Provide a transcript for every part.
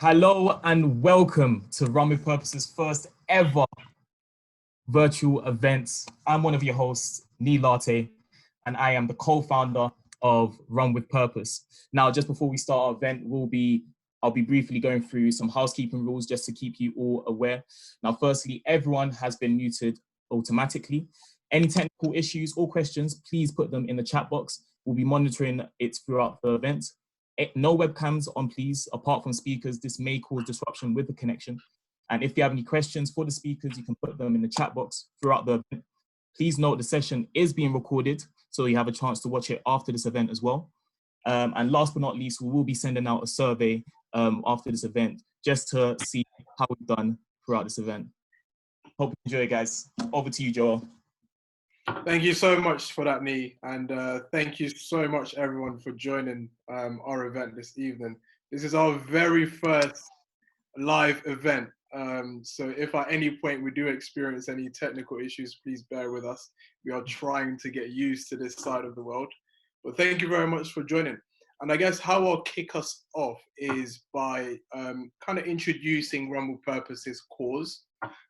Hello and welcome to Run With Purpose's first ever virtual event. I'm one of your hosts, Neil Latte, and I am the co-founder of Run With Purpose. Now, just before we start our event, I'll be briefly going through some housekeeping rules just to keep you all aware. Now, firstly, everyone has been muted automatically. Any technical issues or questions, please put them in the chat box. We'll be monitoring it throughout the event. No webcams on, please, apart from speakers. This may cause disruption with the connection. And if you have any questions for the speakers, you can put them in the chat box throughout the event. Please note the session is being recorded, so you have a chance to watch it after this event as well. And last but not least, we will be sending out a survey after this event just to see how we've done throughout this event. Hope you enjoy it, guys. Over to you, Joel. Thank you so much for that, Nee, and thank you so much, everyone, for joining our event this evening. This is our very first live event, so if at any point we do experience any technical issues, please bear with us. We are trying to get used to this side of the world, but thank you very much for joining. And I guess how I'll kick us off is by kind of introducing Run With Purpose's cause,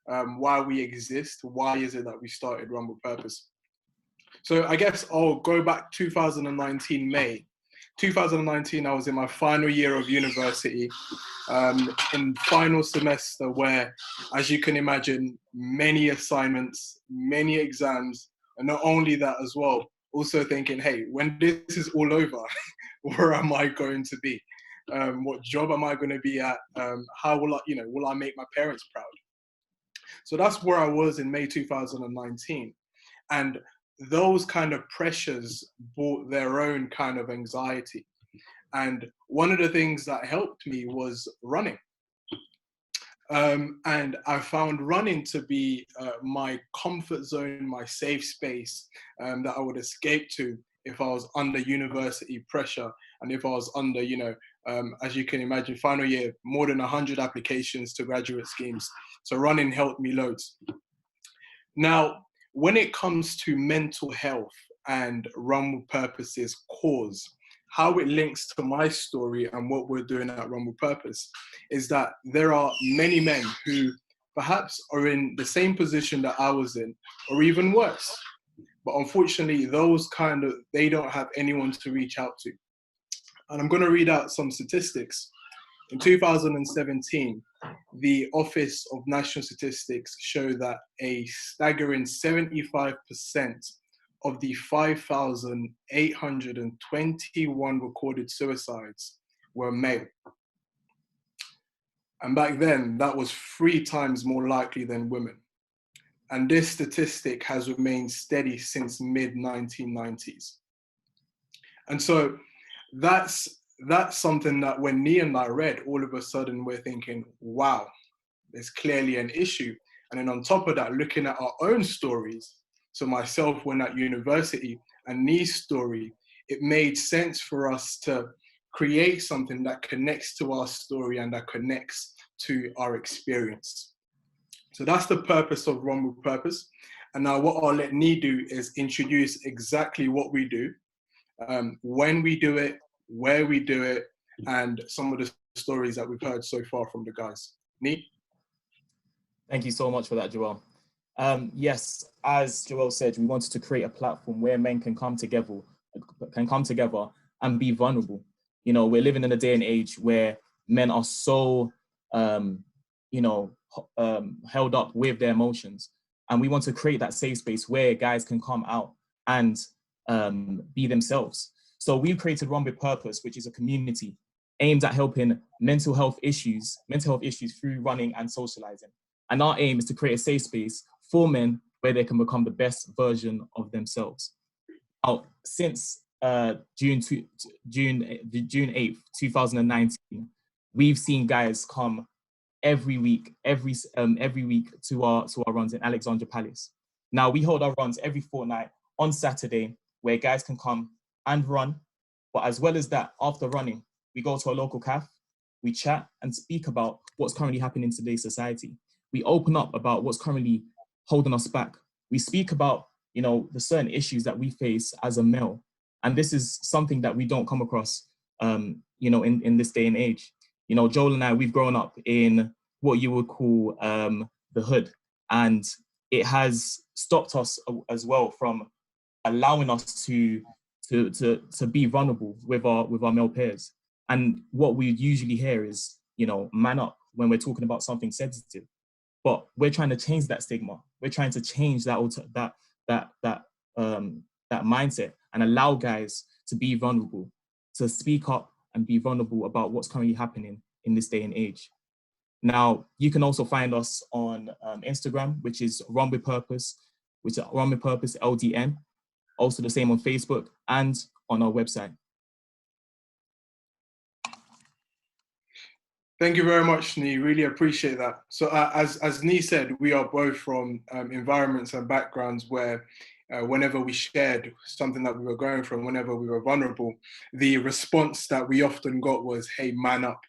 why we exist, why is it that we started Run With Purpose. So I guess I'll go back 2019 May. 2019, I was in my final year of university, in final semester where, as you can imagine, many assignments, many exams, and not only that as well, also thinking, hey, when this is all over, where am I going to be? What job am I going to be at? How will I make my parents proud? So that's where I was in May 2019. And those kind of pressures brought their own kind of anxiety. And one of the things that helped me was running. And I found running to be my comfort zone, my safe space that I would escape to if I was under university pressure and if I was under, as you can imagine, final year, more than 100 applications to graduate schemes. So running helped me loads. Now, when it comes to mental health and Run With Purpose's cause, how it links to my story and what we're doing at Run With Purpose is that there are many men who perhaps are in the same position that I was in, or even worse. But unfortunately, they don't have anyone to reach out to. And I'm going to read out some statistics. In 2017, the Office of National Statistics showed that a staggering 75% of the 5,821 recorded suicides were male. And back then, that was 3 times more likely than women. And this statistic has remained steady since mid-1990s. And so that's something that when Nee and I read, all of a sudden we're thinking, wow, there's clearly an issue. And then on top of that, looking at our own stories, so myself when at university and Nee's story, it made sense for us to create something that connects to our story and that connects to our experience. So that's the purpose of Run With Purpose. And now what I'll let Nee do is introduce exactly what we do, when we do it, where we do it, and some of the stories that we've heard so far from the guys. Nee? Thank you so much for that, Joel. Yes, as Joel said, we wanted to create a platform where men can come together and be vulnerable. We're living in a day and age where men are so, held up with their emotions. And we want to create that safe space where guys can come out and be themselves. So we've created Run With Purpose, which is a community aimed at helping mental health issues through running and socializing. And our aim is to create a safe space for men where they can become the best version of themselves. Now, since June 8th, 2019, we've seen guys come every week to our runs in Alexandra Palace. Now, we hold our runs every fortnight on Saturday where guys can come and run. But as well as that, after running, we go to a local cafe, we chat and speak about what's currently happening in today's society. We open up about what's currently holding us back. We speak about, the certain issues that we face as a male. And this is something that we don't come across, in this day and age. You know, Joel and I, we've grown up in what you would call the hood, and it has stopped us as well from allowing us to be vulnerable with our male peers. And what we usually hear is, you know, man up when we're talking about something sensitive. But we're trying to change that stigma. We're trying to change that mindset and allow guys to be vulnerable, to speak up and be vulnerable about what's currently happening in this day and age. Now, you can also find us on Instagram, which is Run With Purpose, which is Run With Purpose LDN. Also the same on Facebook and on our website. Thank you very much, Nee. Really appreciate that. So as Nee said, we are both from environments and backgrounds where whenever we shared something that we were going through, whenever we were vulnerable, the response that we often got was, hey, man up.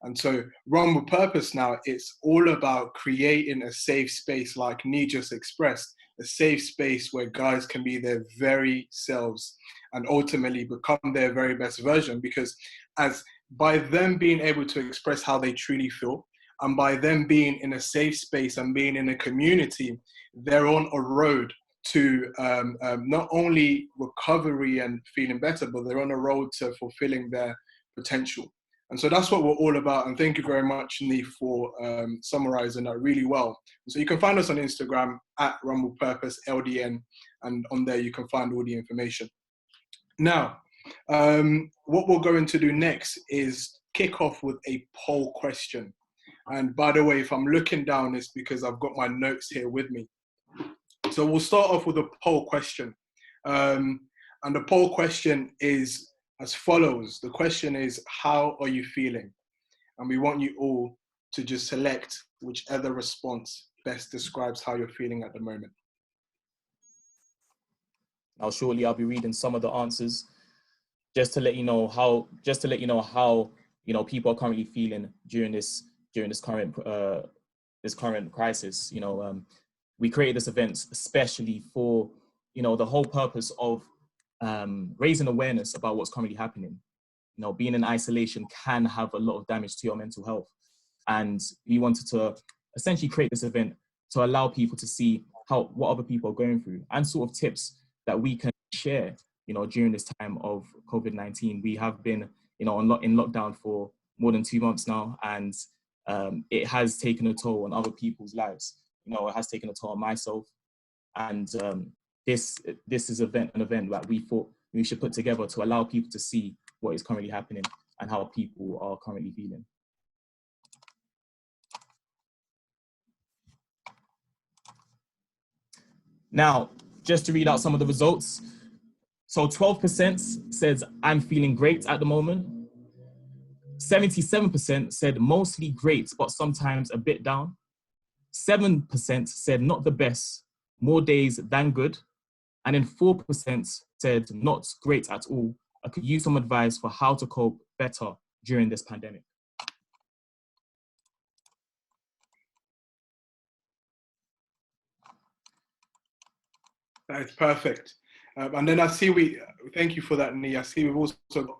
And so Run With Purpose now, it's all about creating a safe space, like Nee just expressed, a safe space where guys can be their very selves and ultimately become their very best version, because by them being able to express how they truly feel, and by them being in a safe space and being in a community, they're on a road to not only recovery and feeling better, but they're on a road to fulfilling their potential. And so that's what we're all about. And thank you very much, Nee, for summarizing that really well. And so you can find us on Instagram at Run With Purpose LDN, and on there you can find all the information. Now, what we're going to do next is kick off with a poll question. And by the way, if I'm looking down, it's because I've got my notes here with me. So we'll start off with a poll question. And the poll question is as follows. The question is, how are you feeling? And we want you all to just select whichever response best describes how you're feeling at the moment. Now, shortly I'll be reading some of the answers just to let you know how you know people are currently feeling during this current crisis. You know, we created this event especially for, you know, the whole purpose of raising awareness about what's currently happening. You know, being in isolation can have a lot of damage to your mental health, and we wanted to essentially create this event to allow people to see what other people are going through, and sort of tips that we can share. You know, during this time of COVID-19, we have been, you know, in lockdown for more than 2 months now, and it has taken a toll on other people's lives. You know, it has taken a toll on myself, and this is an event that we thought we should put together to allow people to see what is currently happening and how people are currently feeling. Now, just to read out some of the results. So 12% said, I'm feeling great at the moment. 77% said mostly great, but sometimes a bit down. 7% said not the best, more days than good. And then 4% said not great at all. I could use some advice for how to cope better during this pandemic. That is perfect. And then I see thank you for that, Nee. I see we've also got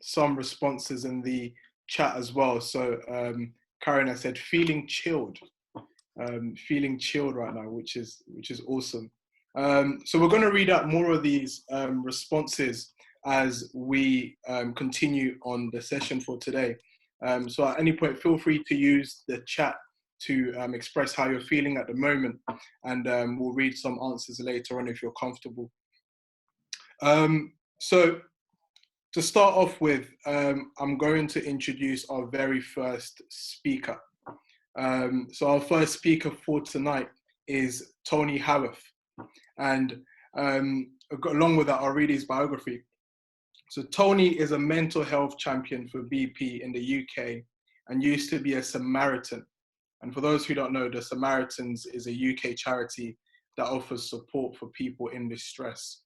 some responses in the chat as well. So Karen has said, feeling chilled right now, which is awesome. So we're going to read out more of these responses as we continue on the session for today. So at any point, feel free to use the chat to express how you're feeling at the moment, and we'll read some answers later on if you're comfortable. So to start off with, I'm going to introduce our very first speaker. So our first speaker for tonight is Tony Howarth, and along with that, I'll read his biography. So Tony is a mental health champion for BP in the UK and used to be a Samaritan. And for those who don't know, the Samaritans is a UK charity that offers support for people in distress.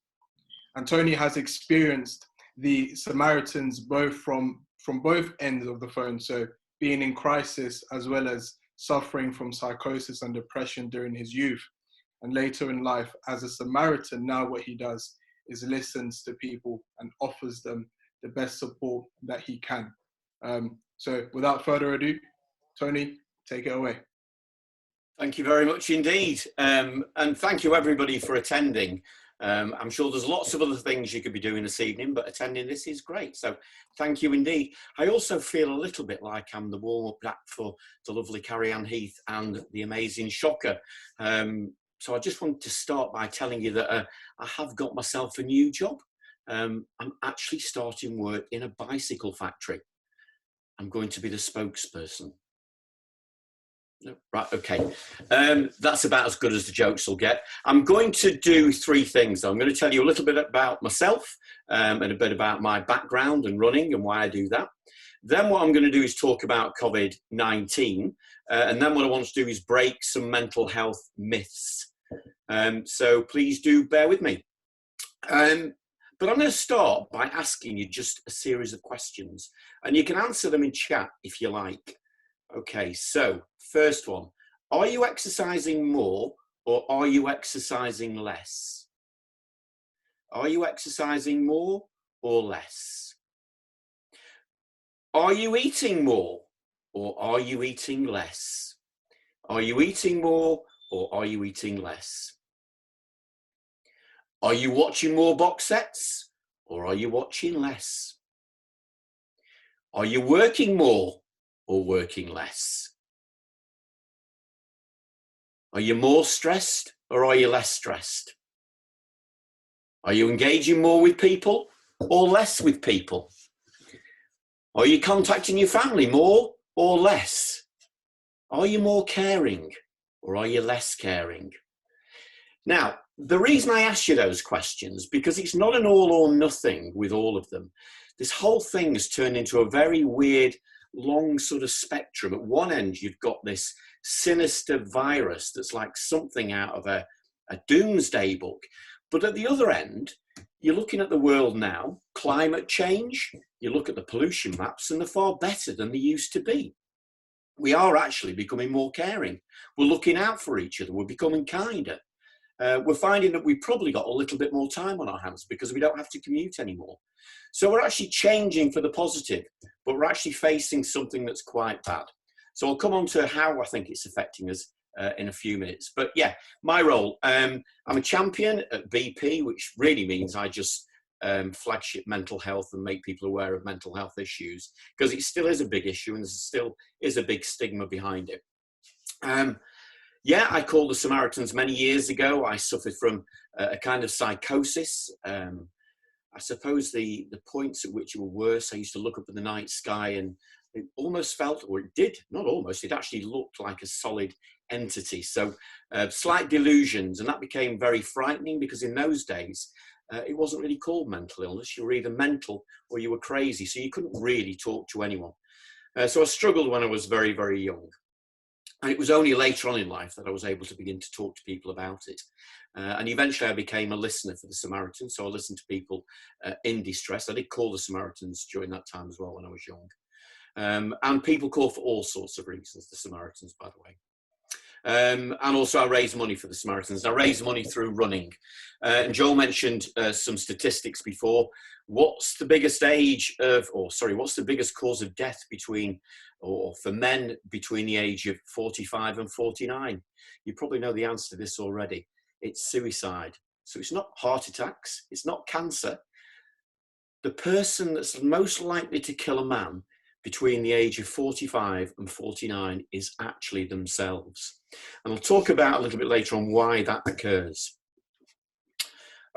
And Tony has experienced the Samaritans both from both ends of the phone, so being in crisis as well as suffering from psychosis and depression during his youth. And later in life, as a Samaritan, now what he does is listens to people and offers them the best support that he can. So without further ado, Tony, take it away. Thank you very much indeed. And thank you everybody for attending. I'm sure there's lots of other things you could be doing this evening, but attending this is great. So thank you indeed. I also feel a little bit like I'm the warm-up act for the lovely Carrie-Anne Heath and the amazing Shocker. So I just wanted to start by telling you that I have got myself a new job. I'm actually starting work in a bicycle factory. I'm going to be the spokesperson. Right, okay. That's about as good as the jokes will get. I'm going to do three things. I'm going to tell you a little bit about myself and a bit about my background and running and why I do that. Then what I'm going to do is talk about COVID-19. And then what I want to do is break some mental health myths. So please do bear with me. But I'm going to start by asking you just a series of questions. And you can answer them in chat if you like. Okay, so first one, are you exercising more or are you exercising less? Are you exercising more or less? Are you eating more or are you eating less? Are you eating more or are you eating less? Are you watching more box sets or are you watching less? Are you working more or working less? Are you more stressed or are you less stressed? Are you engaging more with people or less with people? Are you contacting your family more or less? Are you more caring or are you less caring? Now, the reason I ask you those questions, because it's not an all or nothing with all of them. This whole thing has turned into a very weird, long sort of spectrum. At one end, you've got this sinister virus that's like something out of a doomsday book. But at the other end, you're looking at the world now, climate change, you look at the pollution maps and they're far better than they used to be. We are actually becoming more caring. We're looking out for each other. We're becoming kinder. We're finding that we've probably got a little bit more time on our hands because we don't have to commute anymore. So we're actually changing for the positive, but we're actually facing something that's quite bad. So I'll come on to how I think it's affecting us in a few minutes. But yeah, my role, I'm a champion at BP, which really means I just flagship mental health and make people aware of mental health issues, because it still is a big issue and there still is a big stigma behind it. Yeah, I called the Samaritans many years ago. I suffered from a kind of psychosis. I suppose the points at which it were worse, I used to look up at the night sky and it almost felt, or it did, not almost, it actually looked like a solid entity. So slight delusions, and that became very frightening because in those days, it wasn't really called mental illness. You were either mental or you were crazy, so you couldn't really talk to anyone. So I struggled when I was very, very young. And it was only later on in life that I was able to begin to talk to people about it. And eventually I became a listener for the Samaritans. So I listened to people in distress. I did call the Samaritans during that time as well when I was young. And people call for all sorts of reasons, the Samaritans, by the way. And also I raised money for the Samaritans. I raised money through running. And Joel mentioned some statistics before. What's the biggest age of, what's the biggest cause of death for men between the age of 45 and 49? You probably know the answer to this already. It's suicide. So it's not heart attacks. It's not cancer. The person that's most likely to kill a man between the age of 45 and 49 is actually themselves. And I'll talk about a little bit later on why that occurs.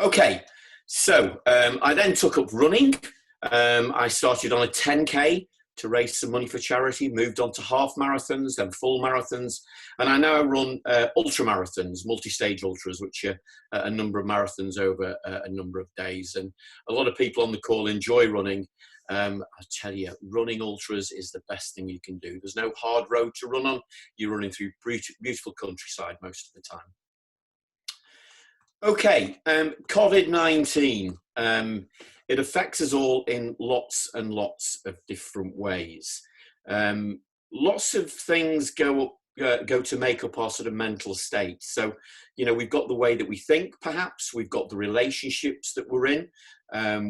Okay, so I then took up running. I started on a 10K to raise some money for charity, moved on to half marathons, then full marathons. And I now run ultra marathons, multi-stage ultras, which are a number of marathons over a number of days. And a lot of people on the call enjoy running. I tell you, running ultras is the best thing you can do. There's no hard road to run on. You're running through beautiful countryside most of the time. Okay, COVID-19. It affects us all in lots and lots of different ways. Lots of things go to make up our sort of mental state. So, you know, we've got the way that we think, perhaps. We've got the relationships that we're in.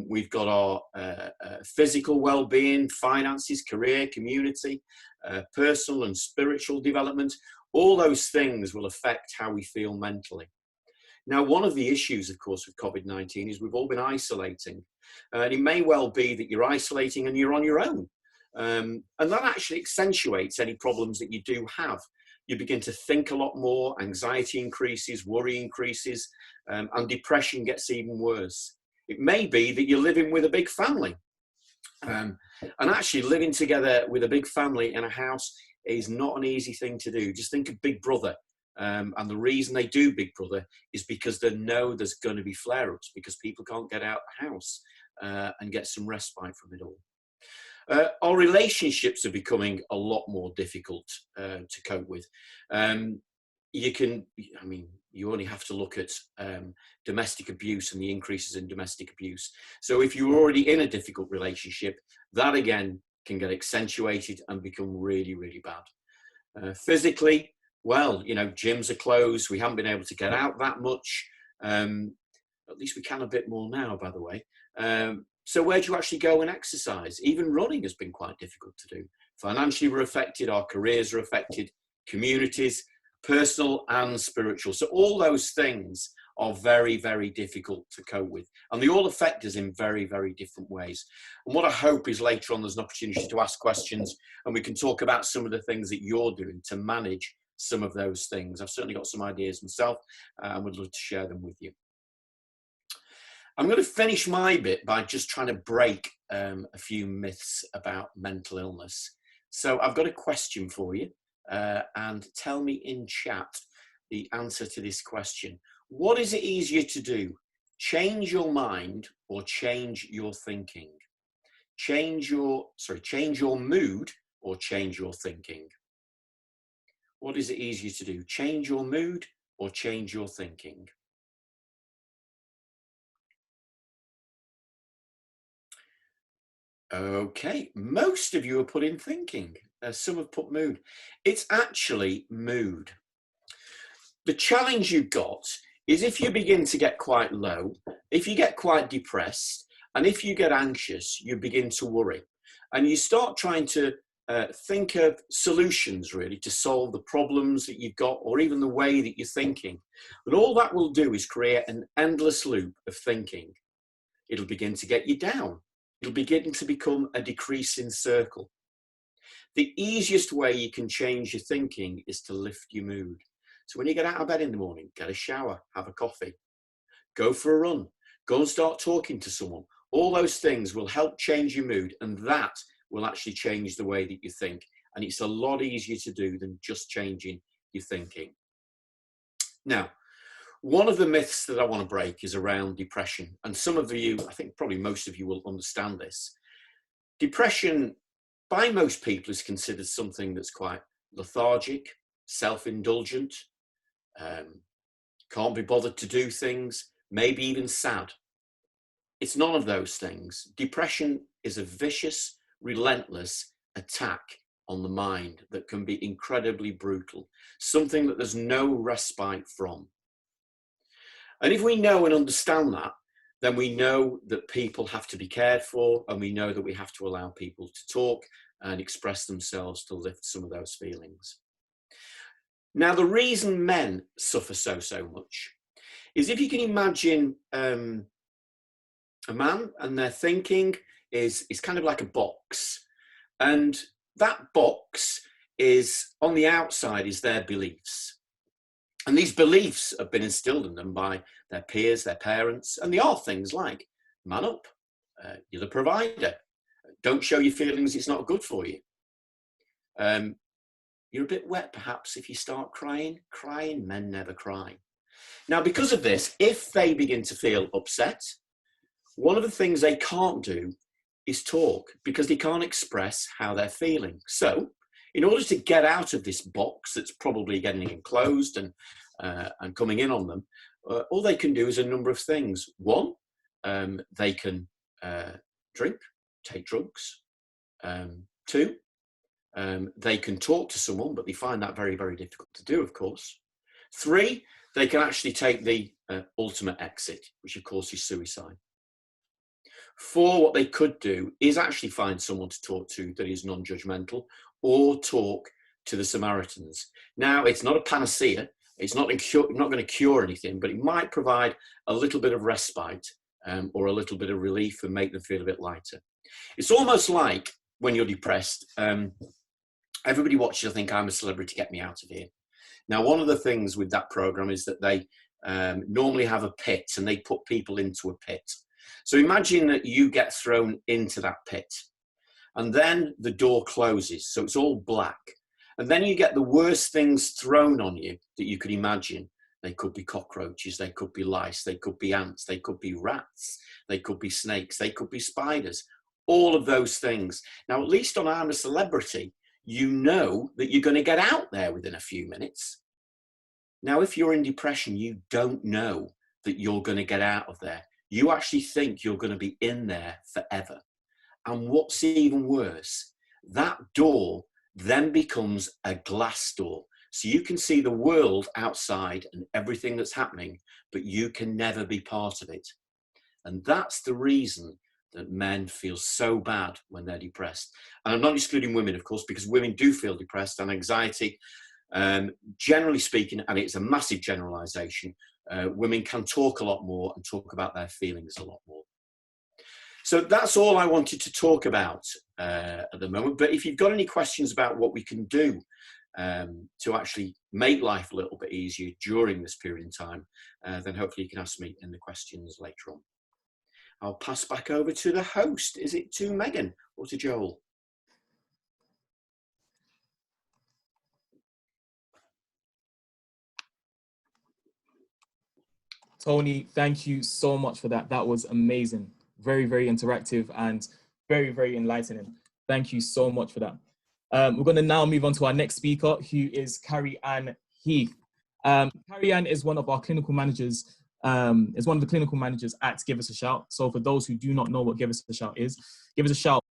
We've got our physical well-being, finances, career, community, personal and spiritual development. All those things will affect how we feel mentally. Now, one of the issues, of course, with COVID-19 is we've all been isolating. And it may well be that you're isolating and you're on your own. And that actually accentuates any problems that you do have. You begin to think a lot more, anxiety increases, worry increases, and depression gets even worse. It may be that you're living with a big family. And actually living together with a big family in a house is not an easy thing to do. Just think of Big Brother. And the reason they do Big Brother is because they know there's going to be flare-ups, because people can't get out of the house and get some respite from it all. Our relationships are becoming a lot more difficult to cope with. You only have to look at domestic abuse and the increases in domestic abuse. So if you're already in a difficult relationship, that again can get accentuated and become really, really bad. Physically, well, you know, gyms are closed. We haven't been able to get out that much. At least we can a bit more now, by the way. So where do you actually go and exercise? Even running has been quite difficult to do. Financially, we're affected. Our careers are affected. Communities, personal and spiritual. So all those things are very, very difficult to cope with. And they all affect us in very, very different ways. And what I hope is later on there's an opportunity to ask questions and we can talk about some of the things that you're doing to manage some of those things. I've certainly got some ideas myself and would love to share them with you. I'm going to finish my bit by just trying to break a few myths about mental illness. So I've got a question for you and tell me in chat the answer to this question. What is it easier to do? Change your mind or change your thinking? Change your mood or change your thinking? What is it easier to do? Change your mood or change your thinking? Okay, most of you are putting thinking. Some have put mood. It's actually mood. The challenge you've got is if you begin to get quite low, if you get quite depressed, and if you get anxious, you begin to worry. And you start trying to think of solutions, really, to solve the problems that you've got, or even the way that you're thinking. And all that will do is create an endless loop of thinking. It'll begin to get you down. It'll begin to become a decreasing circle. The easiest way you can change your thinking is to lift your mood. So when you get out of bed in the morning, get a shower, have a coffee, go for a run, go and start talking to someone. All those things will help change your mood, and that will actually change the way that you think. And it's a lot easier to do than just changing your thinking. Now, one of the myths that I want to break is around depression. And some of you, I think probably most of you will understand this. Depression, by most people, is considered something that's quite lethargic, self-indulgent, can't be bothered to do things, maybe even sad. It's none of those things. Depression is a vicious, relentless attack on the mind that can be incredibly brutal, something that there's no respite from. And if we know and understand that, then we know that people have to be cared for, and we know that we have to allow people to talk and express themselves to lift some of those feelings. Now, the reason men suffer so much is if you can imagine a man and their thinking is kind of like a box. And that box is, on the outside, is their beliefs. And these beliefs have been instilled in them by their peers, their parents, and they are things like, man up, you're the provider, don't show your feelings, it's not good for you. You're a bit wet perhaps if you start crying. Crying, men never cry. Now, because of this, if they begin to feel upset, one of the things they can't do is talk, because they can't express how they're feeling. So, in order to get out of this box that's probably getting enclosed and coming in on them, all they can do is a number of things. One, they can drink, take drugs. Two, they can talk to someone, but they find that very, very difficult to do, of course. Three, they can actually take the ultimate exit, which of course is suicide. 4, what they could do is actually find someone to talk to that is non-judgmental, or talk to the Samaritans. Now, it's not a panacea. It's not going to cure anything, but it might provide a little bit of respite or a little bit of relief and make them feel a bit lighter. It's almost like when you're depressed, everybody watches, I think, I'm a Celebrity, Get Me Out of Here. Now, one of the things with that program is that they normally have a pit, and they put people into a pit. So imagine that you get thrown into that pit, and then the door closes, so it's all black. And then you get the worst things thrown on you that you could imagine. They could be cockroaches, they could be lice, they could be ants, they could be rats, they could be snakes, they could be spiders, all of those things. Now, at least on I'm a Celebrity, you know that you're going to get out there within a few minutes. Now, if you're in depression, you don't know that you're going to get out of there. You actually think you're going to be in there forever. And what's even worse, that door then becomes a glass door. So you can see the world outside and everything that's happening, but you can never be part of it. And that's the reason that men feel so bad when they're depressed. And I'm not excluding women, of course, because women do feel depressed and anxiety. Generally speaking, and it's a massive generalization, women can talk a lot more and talk about their feelings a lot more. So that's all I wanted to talk about at the moment. But if you've got any questions about what we can do to actually make life a little bit easier during this period in time, then hopefully you can ask me in the questions later on. I'll pass back over to the host. Is it to Megan or to Joel? Tony, thank you so much for that. That was amazing. Very, very interactive and very, very enlightening. Thank you so much for that. We're going to now move on to our next speaker, who is Carrie Ann Heath. Carrie Ann is one of our clinical managers, is one of the clinical managers at Give Us a Shout. So for those who do not know what Give Us a Shout is, Give Us a Shout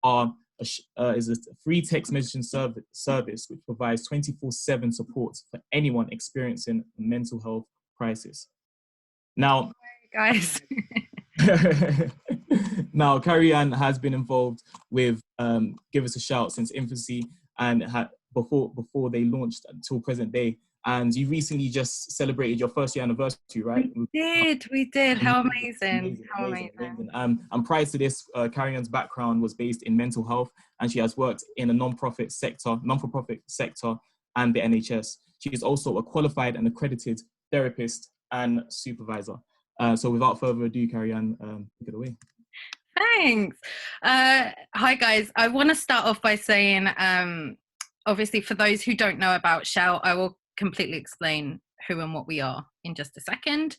is a free text messaging service which provides 24/7 support for anyone experiencing a mental health crisis. Now, guys. Now, Carrie Ann has been involved with Give Us a Shout since infancy and before they launched until present day. And you recently just celebrated your first year anniversary, right? We did. How amazing. How amazing. And prior to this, Carrie Ann's background was based in mental health, and she has worked in a non-for-profit sector and the NHS. She is also a qualified and accredited therapist and supervisor. So without further ado, Carrie Ann, take it away. Thanks. Hi guys. I want to start off by saying, obviously for those who don't know about Shout, I will completely explain who and what we are in just a second.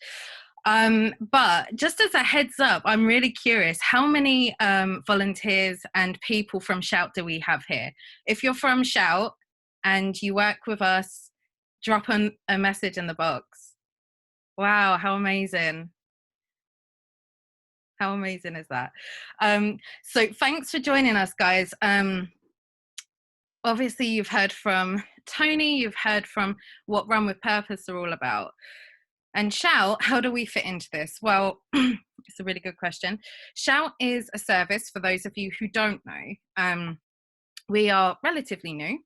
But just as a heads up, I'm really curious, how many volunteers and people from Shout do we have here? If you're from Shout and you work with us, drop a message in the box. Wow, how amazing. How amazing is that? So thanks for joining us, guys. Obviously, you've heard from Tony, you've heard from what Run with Purpose are all about. And Shout, how do we fit into this? Well, it's a really good question. Shout is a service, for those of you who don't know. We are relatively new.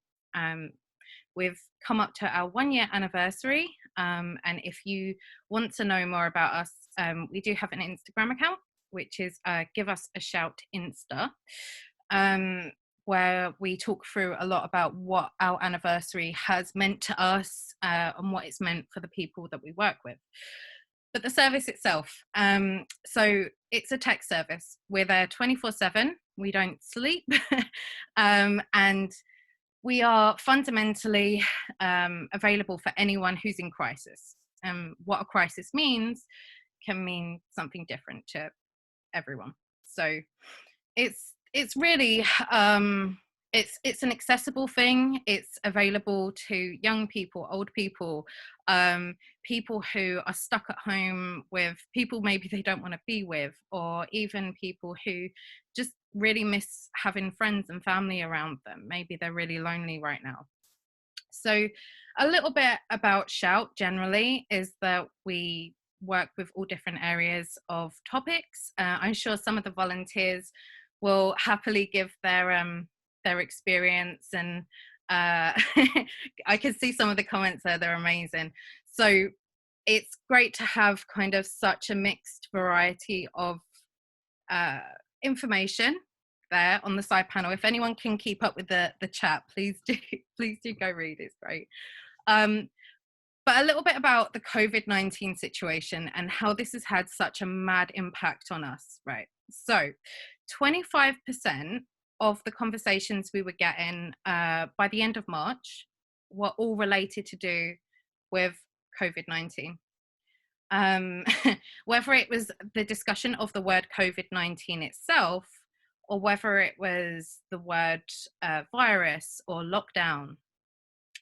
We've come up to our 1-year anniversary. And if you want to know more about us, we do have an Instagram account, which is Give Us a Shout Insta, where we talk through a lot about what our anniversary has meant to us and what it's meant for the people that we work with. But the service itself, so it's a tech service. We're there 24/7. We don't sleep. And we are fundamentally available for anyone who's in crisis. What a crisis means can mean something different to everyone. So it's really it's an accessible thing. It's available to young people, old people, people who are stuck at home with people maybe they don't want to be with, or even people who just really miss having friends and family around them. Maybe they're really lonely right now. So a little bit about Shout generally is that we work with all different areas of topics. I'm sure some of the volunteers will happily give their experience, and I can see some of the comments there, they're amazing. So it's great to have kind of such a mixed variety of information there on the side panel. If anyone can keep up with the chat, please do go read, it's great. But a little bit about the COVID-19 situation and how this has had such a mad impact on us, right? So 25% of the conversations we were getting by the end of March were all related to do with COVID-19. Whether it was the discussion of the word COVID-19 itself, or whether it was the word virus or lockdown,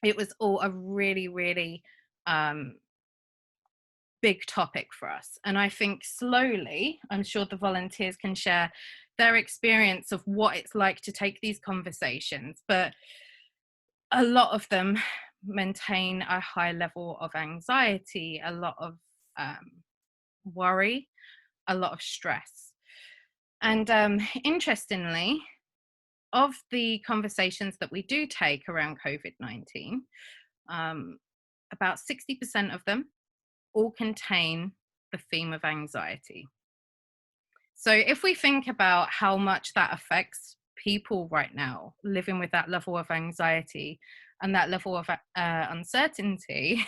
it was all a really, really big topic for us. And I think slowly, I'm sure the volunteers can share their experience of what it's like to take these conversations, but a lot of them maintain a high level of anxiety, a lot of worry, a lot of stress. And interestingly, of the conversations that we do take around COVID-19, about 60% of them all contain the theme of anxiety. So if we think about how much that affects people right now living with that level of anxiety and that level of uncertainty,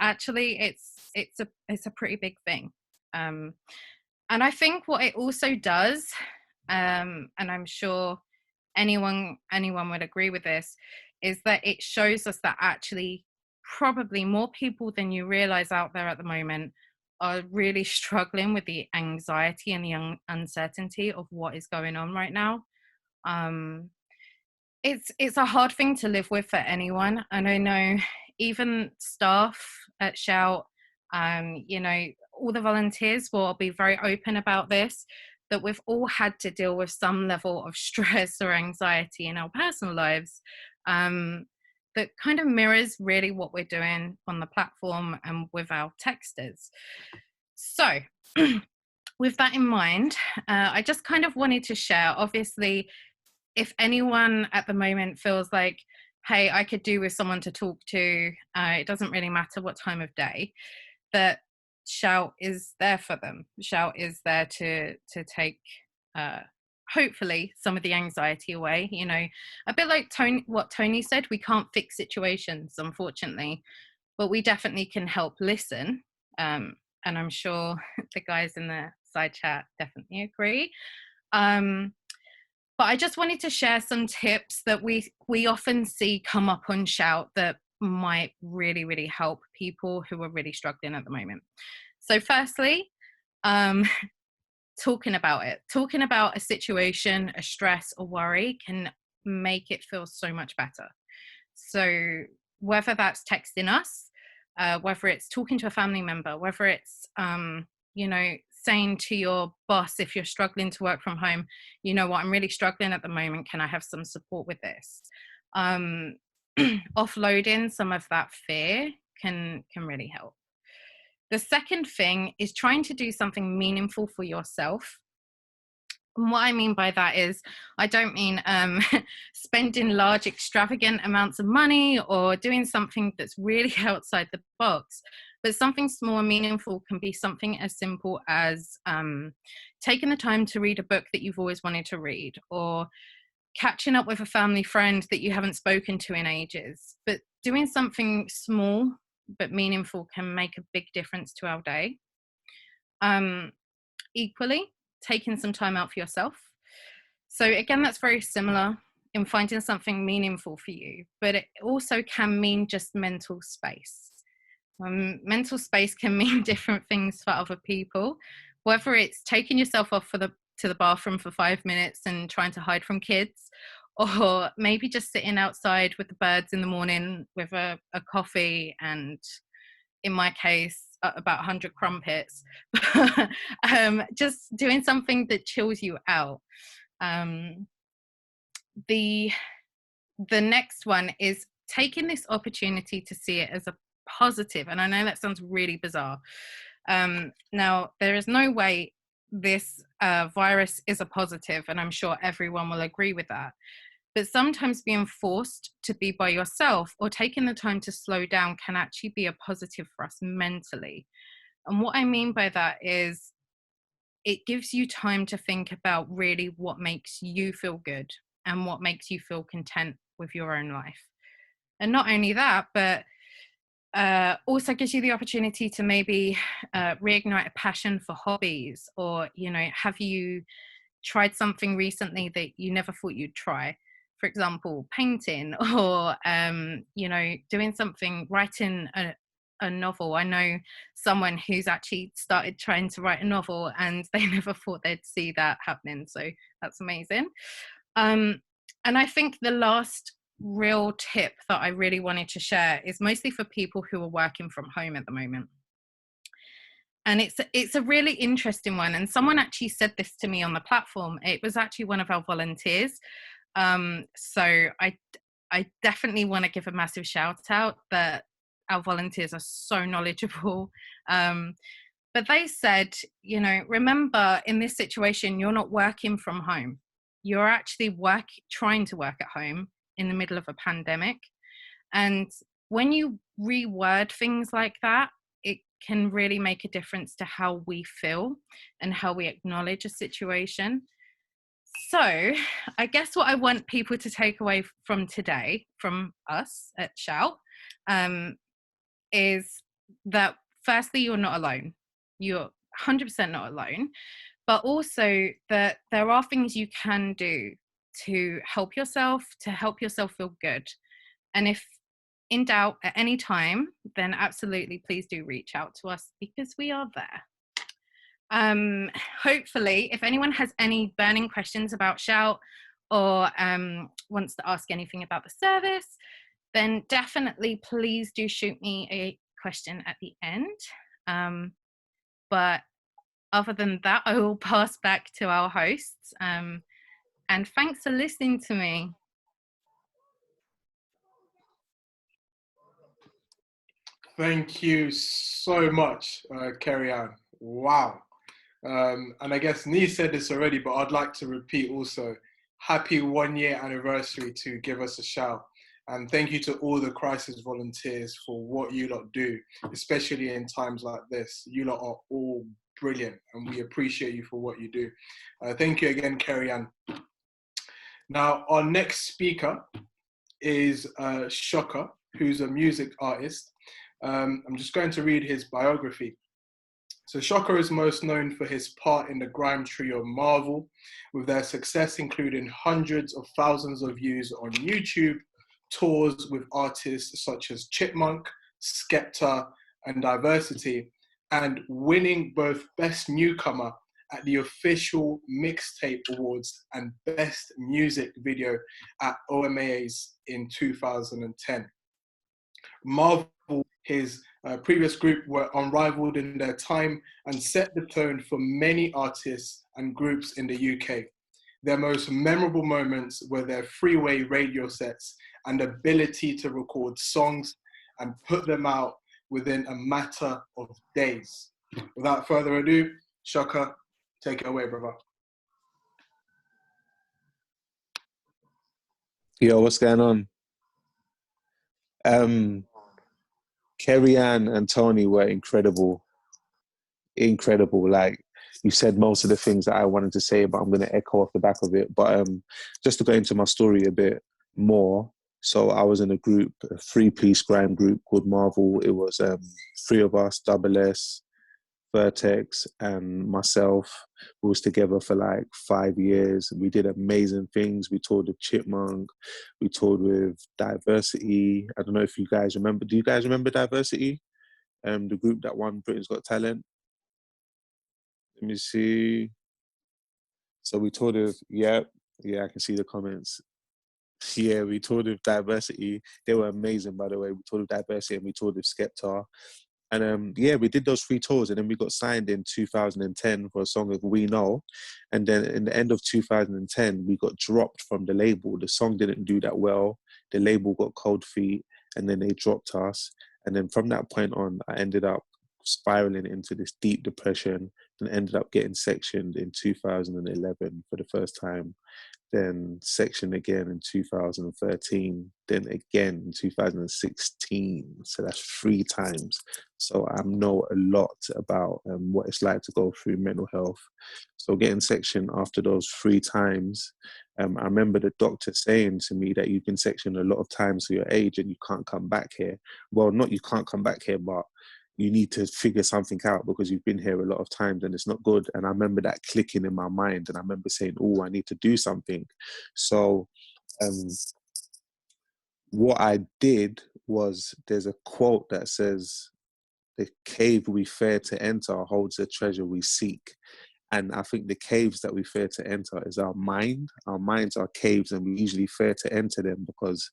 actually it's a pretty big thing. And I think what it also does, and I'm sure anyone would agree with this, is that it shows us that actually probably more people than you realize out there at the moment are really struggling with the anxiety and the uncertainty of what is going on right now. It's a hard thing to live with for anyone, and I know even staff at Shout, you know, all the volunteers will be very open about this, that we've all had to deal with some level of stress or anxiety in our personal lives, that kind of mirrors really what we're doing on the platform and with our texters. So with that in mind, I just kind of wanted to share, obviously, if anyone at the moment feels like, hey, I could do with someone to talk to, it doesn't really matter what time of day, that Shout is there for them. Shout is there to take hopefully some of the anxiety away. You know, a bit like what Tony said, we can't fix situations, unfortunately, but we definitely can help listen. And I'm sure the guys in the side chat definitely agree. But I just wanted to share some tips that we often see come up on Shout that might really, really help people who are really struggling at the moment. So firstly, talking about a situation, a stress or worry can make it feel so much better. So whether that's texting us, whether it's talking to a family member, whether it's, you know, saying to your boss, if you're struggling to work from home, you know what, I'm really struggling at the moment, can I have some support with this? Offloading some of that fear can really help. The second thing is trying to do something meaningful for yourself. And what I mean by that is, I don't mean spending large extravagant amounts of money or doing something that's really outside the box, but something small and meaningful can be something as simple as taking the time to read a book that you've always wanted to read, or catching up with a family friend that you haven't spoken to in ages. But doing something small but meaningful can make a big difference to our day. Equally, taking some time out for yourself. So again, that's very similar in finding something meaningful for you, but it also can mean just mental space. Mental space can mean different things for other people, whether it's taking yourself off to the bathroom for 5 minutes and trying to hide from kids, or maybe just sitting outside with the birds in the morning with a coffee and, in my case, about 100 crumpets. Just doing something that chills you out. The next one is taking this opportunity to see it as a positive. And I know that sounds really bizarre. Now, there is no way this virus is a positive, and I'm sure everyone will agree with that. But sometimes being forced to be by yourself or taking the time to slow down can actually be a positive for us mentally. And what I mean by that is it gives you time to think about really what makes you feel good and what makes you feel content with your own life. And not only that, but also gives you the opportunity to maybe reignite a passion for hobbies, or, you know, have you tried something recently that you never thought you'd try? For example, painting, or, you know, doing something, writing a novel. I know someone who's actually started trying to write a novel and they never thought they'd see that happening. So that's amazing. And I think the last real tip that I really wanted to share is mostly for people who are working from home at the moment. And it's a really interesting one. And someone actually said this to me on the platform. It was actually one of our volunteers. So I definitely want to give a massive shout out that our volunteers are so knowledgeable. But they said, you know, remember, in this situation, you're not working from home. You're actually trying to work at home in the middle of a pandemic. And when you reword things like that, it can really make a difference to how we feel and how we acknowledge a situation. So I guess what I want people to take away from today, from us at Shout, is that firstly, you're not alone. You're 100% not alone, but also that there are things you can do to help yourself feel good. And if in doubt at any time, then absolutely please do reach out to us, because we are there. Hopefully, if anyone has any burning questions about Shout, or wants to ask anything about the service, then definitely please do shoot me a question at the end. But other than that, I will pass back to our hosts. And thanks for listening to me. Thank you so much, Kerry-Ann. Wow. And I guess Nee said this already, but I'd like to repeat also, happy 1 year anniversary to Give Us a Shout. And thank you to all the crisis volunteers for what you lot do, especially in times like this. You lot are all brilliant, and we appreciate you for what you do. Thank you again, Kerry-Ann. Now, our next speaker is Shocker, who's a music artist. I'm just going to read his biography. So Shocker is most known for his part in the grime trio Marvel, with their success including hundreds of thousands of views on YouTube, tours with artists such as Chipmunk, Skepta, and Diversity, and winning both Best Newcomer at the official Mixtape Awards and Best Music Video at OMAs in 2010. Marvel, his previous group, were unrivaled in their time and set the tone for many artists and groups in the UK. Their most memorable moments were their freeway radio sets and ability to record songs and put them out within a matter of days. Without further ado, Shocker, take it away, brother. Yo, what's going on? Kerry-Ann and Tony were incredible. Like, you said most of the things that I wanted to say, but I'm going to echo off the back of it. But just to go into my story a bit more, so I was in a group, a three-piece grime group called Marvel. It was three of us, Double S, Vertex, and myself. We was together for like 5 years. We did amazing things. We toured with Chipmunk. We toured with Diversity. I don't know if you guys remember. Do you guys remember Diversity? The group that won Britain's Got Talent. Let me see. So we toured with, yeah, I can see the comments. Yeah, we toured with Diversity. They were amazing, by the way. We toured with Diversity and we toured with Skepta. And yeah, we did those 3 tours, and then we got signed in 2010 for a song of We Know. And then in the end of 2010, we got dropped from the label. The song didn't do that well. The label got cold feet, and then they dropped us. And then from that point on, I ended up spiraling into this deep depression, and ended up getting sectioned in 2011 for the first time, then sectioned again in 2013, then again in 2016. So that's 3 times. So I know a lot about what it's like to go through mental health. So getting sectioned after those 3 times, I remember the doctor saying to me that you've been sectioned a lot of times for your age and you can't come back here. Well, not you can't come back here, but you need to figure something out because you've been here a lot of times and it's not good. And I remember that clicking in my mind, and I remember saying, oh, I need to do something. So what I did was, there's a quote that says, the cave we fear to enter holds the treasure we seek. And I think the caves that we fear to enter is our mind. Our minds are caves, and we usually fear to enter them because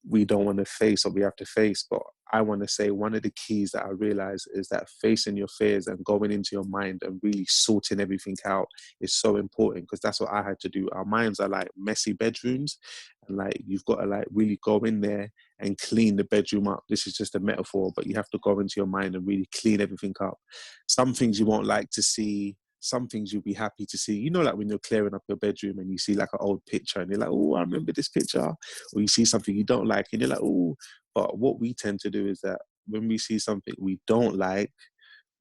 we don't want to face what we have to face. But I want to say one of the keys that I realize is that facing your fears and going into your mind and really sorting everything out is so important, because that's what I had to do. Our minds are like messy bedrooms, and like you've got to like really go in there and clean the bedroom up. This is just a metaphor, but you have to go into your mind and really clean everything up. Some things you won't like to see, some things you'll be happy to see. You know, like when you're clearing up your bedroom and you see like an old picture and you're like, oh, I remember this picture. Or you see something you don't like and you're like, oh. But what we tend to do is that when we see something we don't like,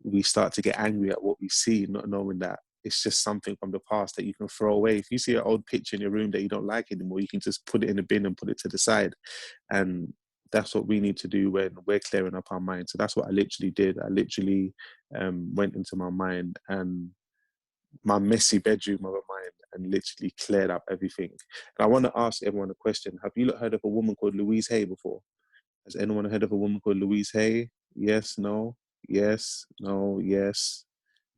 we start to get angry at what we see, not knowing that it's just something from the past that you can throw away. If you see an old picture in your room that you don't like anymore, you can just put it in the bin and put it to the side. And that's what we need to do when we're clearing up our mind. So that's what I literally did. I literally went into my mind and my messy bedroom of a mind and literally cleared up everything. And I want to ask everyone a question. Have you heard of a woman called Louise Hay before? Has anyone heard of a woman called Louise Hay? Yes, no, yes, no, yes,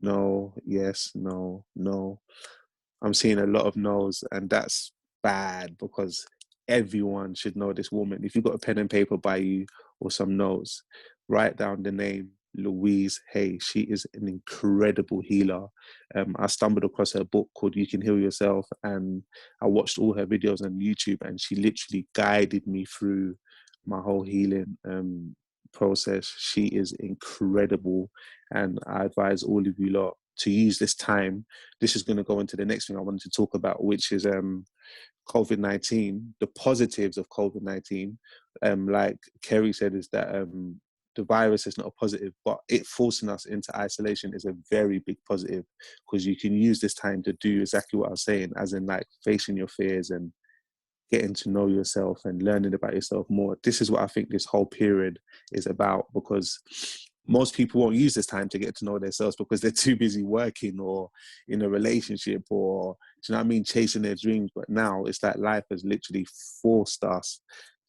no, yes, no, no. I'm seeing a lot of no's, and that's bad because everyone should know this woman. If you've got a pen and paper by you or some notes, write down the name Louise Hay. She is an incredible healer. I stumbled across her book called You Can Heal Yourself, and I watched all her videos on YouTube, and she literally guided me through my whole healing process. She is incredible, and I advise all of you lot to use this time. This is going to go into the next thing I wanted to talk about, which is COVID-19, the positives of COVID-19. Like Kerry said, is that the virus is not a positive, but it forcing us into isolation is a very big positive, because you can use this time to do exactly what I was saying, as in like facing your fears and getting to know yourself and learning about yourself more. This is what I think this whole period is about, because most people won't use this time to get to know themselves because they're too busy working or in a relationship or, do you know what I mean, chasing their dreams. But now it's like life has literally forced us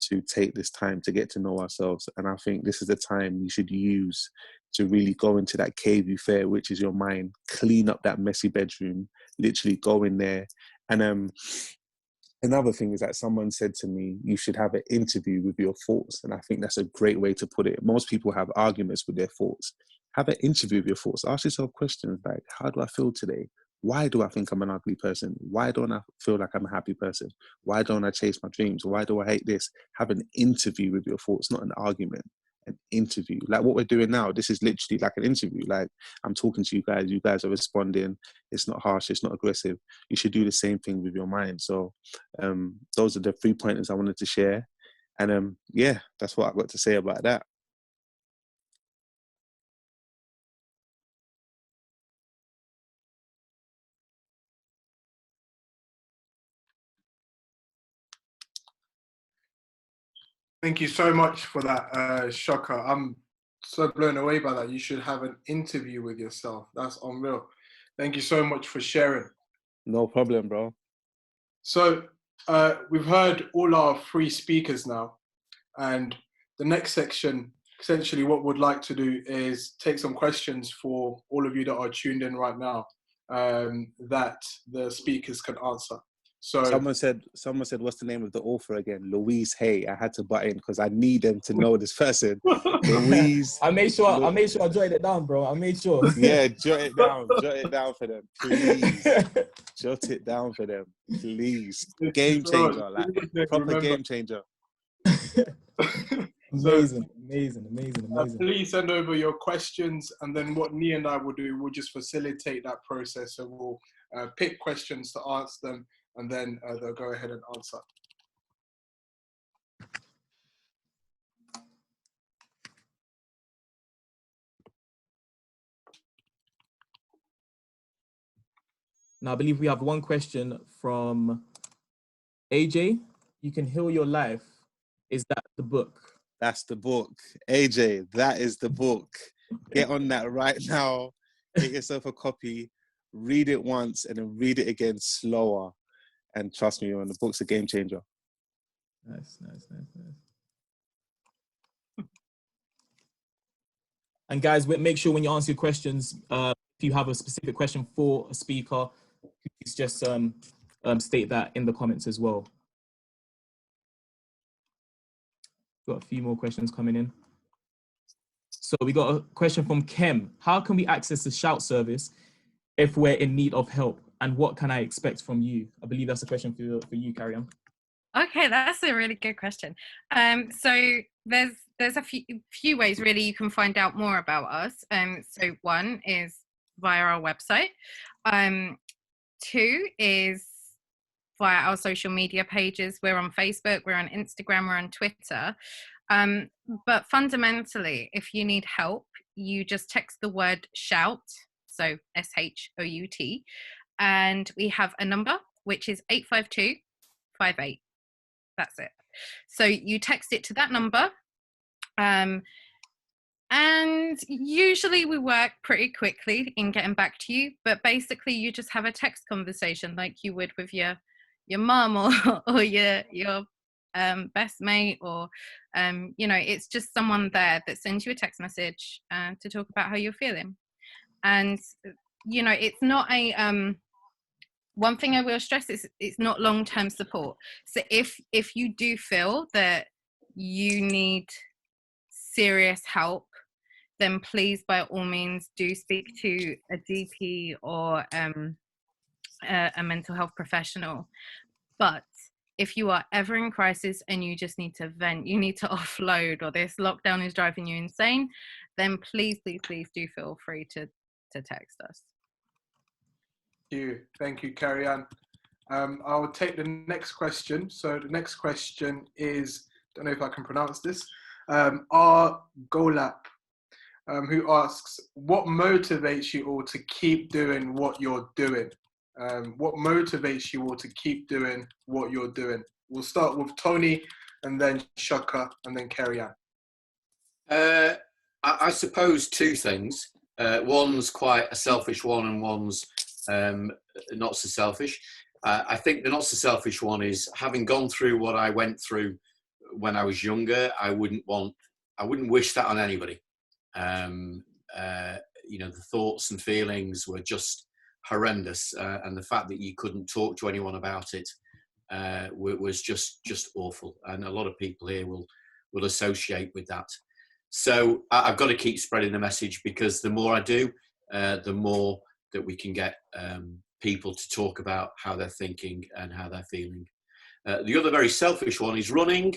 to take this time to get to know ourselves. And I think this is the time you should use to really go into that cave you fear, which is your mind, clean up that messy bedroom, literally go in there. And another thing is that someone said to me, you should have an interview with your thoughts. And I think that's a great way to put it. Most people have arguments with their thoughts. Have an interview with your thoughts. Ask yourself questions like, how do I feel today? Why do I think I'm an ugly person? Why don't I feel like I'm a happy person? Why don't I chase my dreams? Why do I hate this? Have an interview with your thoughts, not an argument. An interview. Like what we're doing now, this is literally like an interview. Like I'm talking to you guys are responding. It's not harsh, it's not aggressive. You should do the same thing with your mind. So those are the 3 pointers I wanted to share. And yeah, that's what I've got to say about that. Thank you so much for that, Shaka. I'm so blown away by that. You should have an interview with yourself. That's unreal. Thank you so much for sharing. No problem, bro. So we've heard all our 3 speakers now, and the next section, essentially what we'd like to do is take some questions for all of you that are tuned in right now that the speakers can answer. So someone said, what's the name of the author again? Louise Hay. I had to butt in because I need them to know this person. Louise. I made sure I jotted it down, bro. I made sure. Yeah, jot it down for them, please. Jot it down for them, please. Game changer, like proper game changer. Amazing. Please send over your questions, and then what Nia and I will do, we'll just facilitate that process. So we'll pick questions to ask them, and then they'll go ahead and answer. Now, I believe we have one question from AJ. You Can Heal Your Life. Is that the book? That's the book. AJ, that is the book. Get on that right now. Get yourself a copy. Read it once and then read it again slower. And trust me, the book's a game changer. Nice. And guys, make sure when you answer your questions, if you have a specific question for a speaker, please just state that in the comments as well. Got a few more questions coming in. So we got a question from Kem. How can we access the shout service if we're in need of help? And what can I expect from you? I believe that's a question for you, Carrie Ann. Okay, that's a really good question. So there's a few ways really you can find out more about us. So one is via our website. Two is via our social media pages. We're on Facebook, we're on Instagram, we're on Twitter. But fundamentally, if you need help, you just text the word shout, so SHOUT, and we have a number, which is 85258. That's it. So you text it to that number. And usually we work pretty quickly in getting back to you, but basically you just have a text conversation like you would with your mum or your best mate, or it's just someone there that sends you a text message to talk about how you're feeling. And it's not a one thing I will stress is it's not long-term support. So if you do feel that you need serious help, then please by all means do speak to a GP or a mental health professional. But if you are ever in crisis and you just need to vent, you need to offload, or this lockdown is driving you insane, then please do feel free to text us. Thank you, Carrie Ann. I'll take the next question. So the next question is, I don't know if I can pronounce this, RWP, who asks, what motivates you all to keep doing what you're doing? What motivates you all to keep doing what you're doing? We'll start with Tony, and then Shaka, and then Carrie Ann. I suppose two things. One's quite a selfish one, and one's not so selfish. I think the not so selfish one is, having gone through what I went through when I was younger, I wouldn't wish that on anybody. The thoughts and feelings were just horrendous, and the fact that you couldn't talk to anyone about it was just awful. And a lot of people here will associate with that. So I've got to keep spreading the message, because the more I do, the more that we can get people to talk about how they're thinking and how they're feeling. The other very selfish one is running.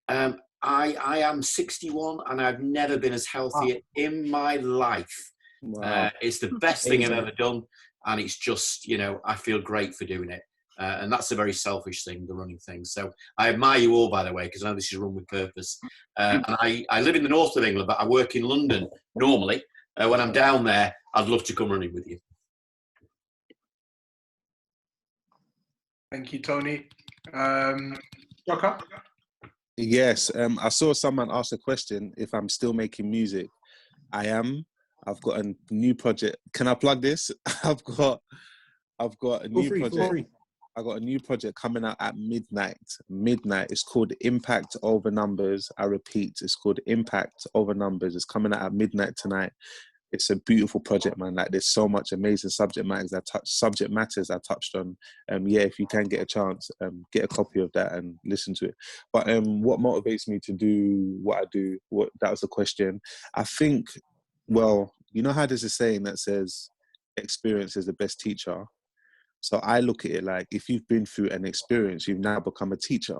I am 61 and I've never been as healthy in my life. Wow. It's the best thing I've ever done, and it's just, I feel great for doing it. And that's a very selfish thing, the running thing. So I admire you all, by the way, because I know this is Run with Purpose. And I live in the north of England, but I work in London normally. When I'm down there, I'd love to come running with you. Thank you, Tony. Shaka? Yes, I saw someone ask a question if I'm still making music. I am. I've got a new project. Can I plug this? I've got a new project. I got a new project coming out at midnight. It's called Impact Over Numbers. I repeat, it's called Impact Over Numbers. It's coming out at midnight tonight. It's a beautiful project, man. Like, there's so much amazing subject matters I touched on. If you can get a chance, get a copy of that and listen to it. But what motivates me to do what I do? That was the question. I think, well, you know how there's a saying that says, experience is the best teacher. So I look at it like, if you've been through an experience, you've now become a teacher,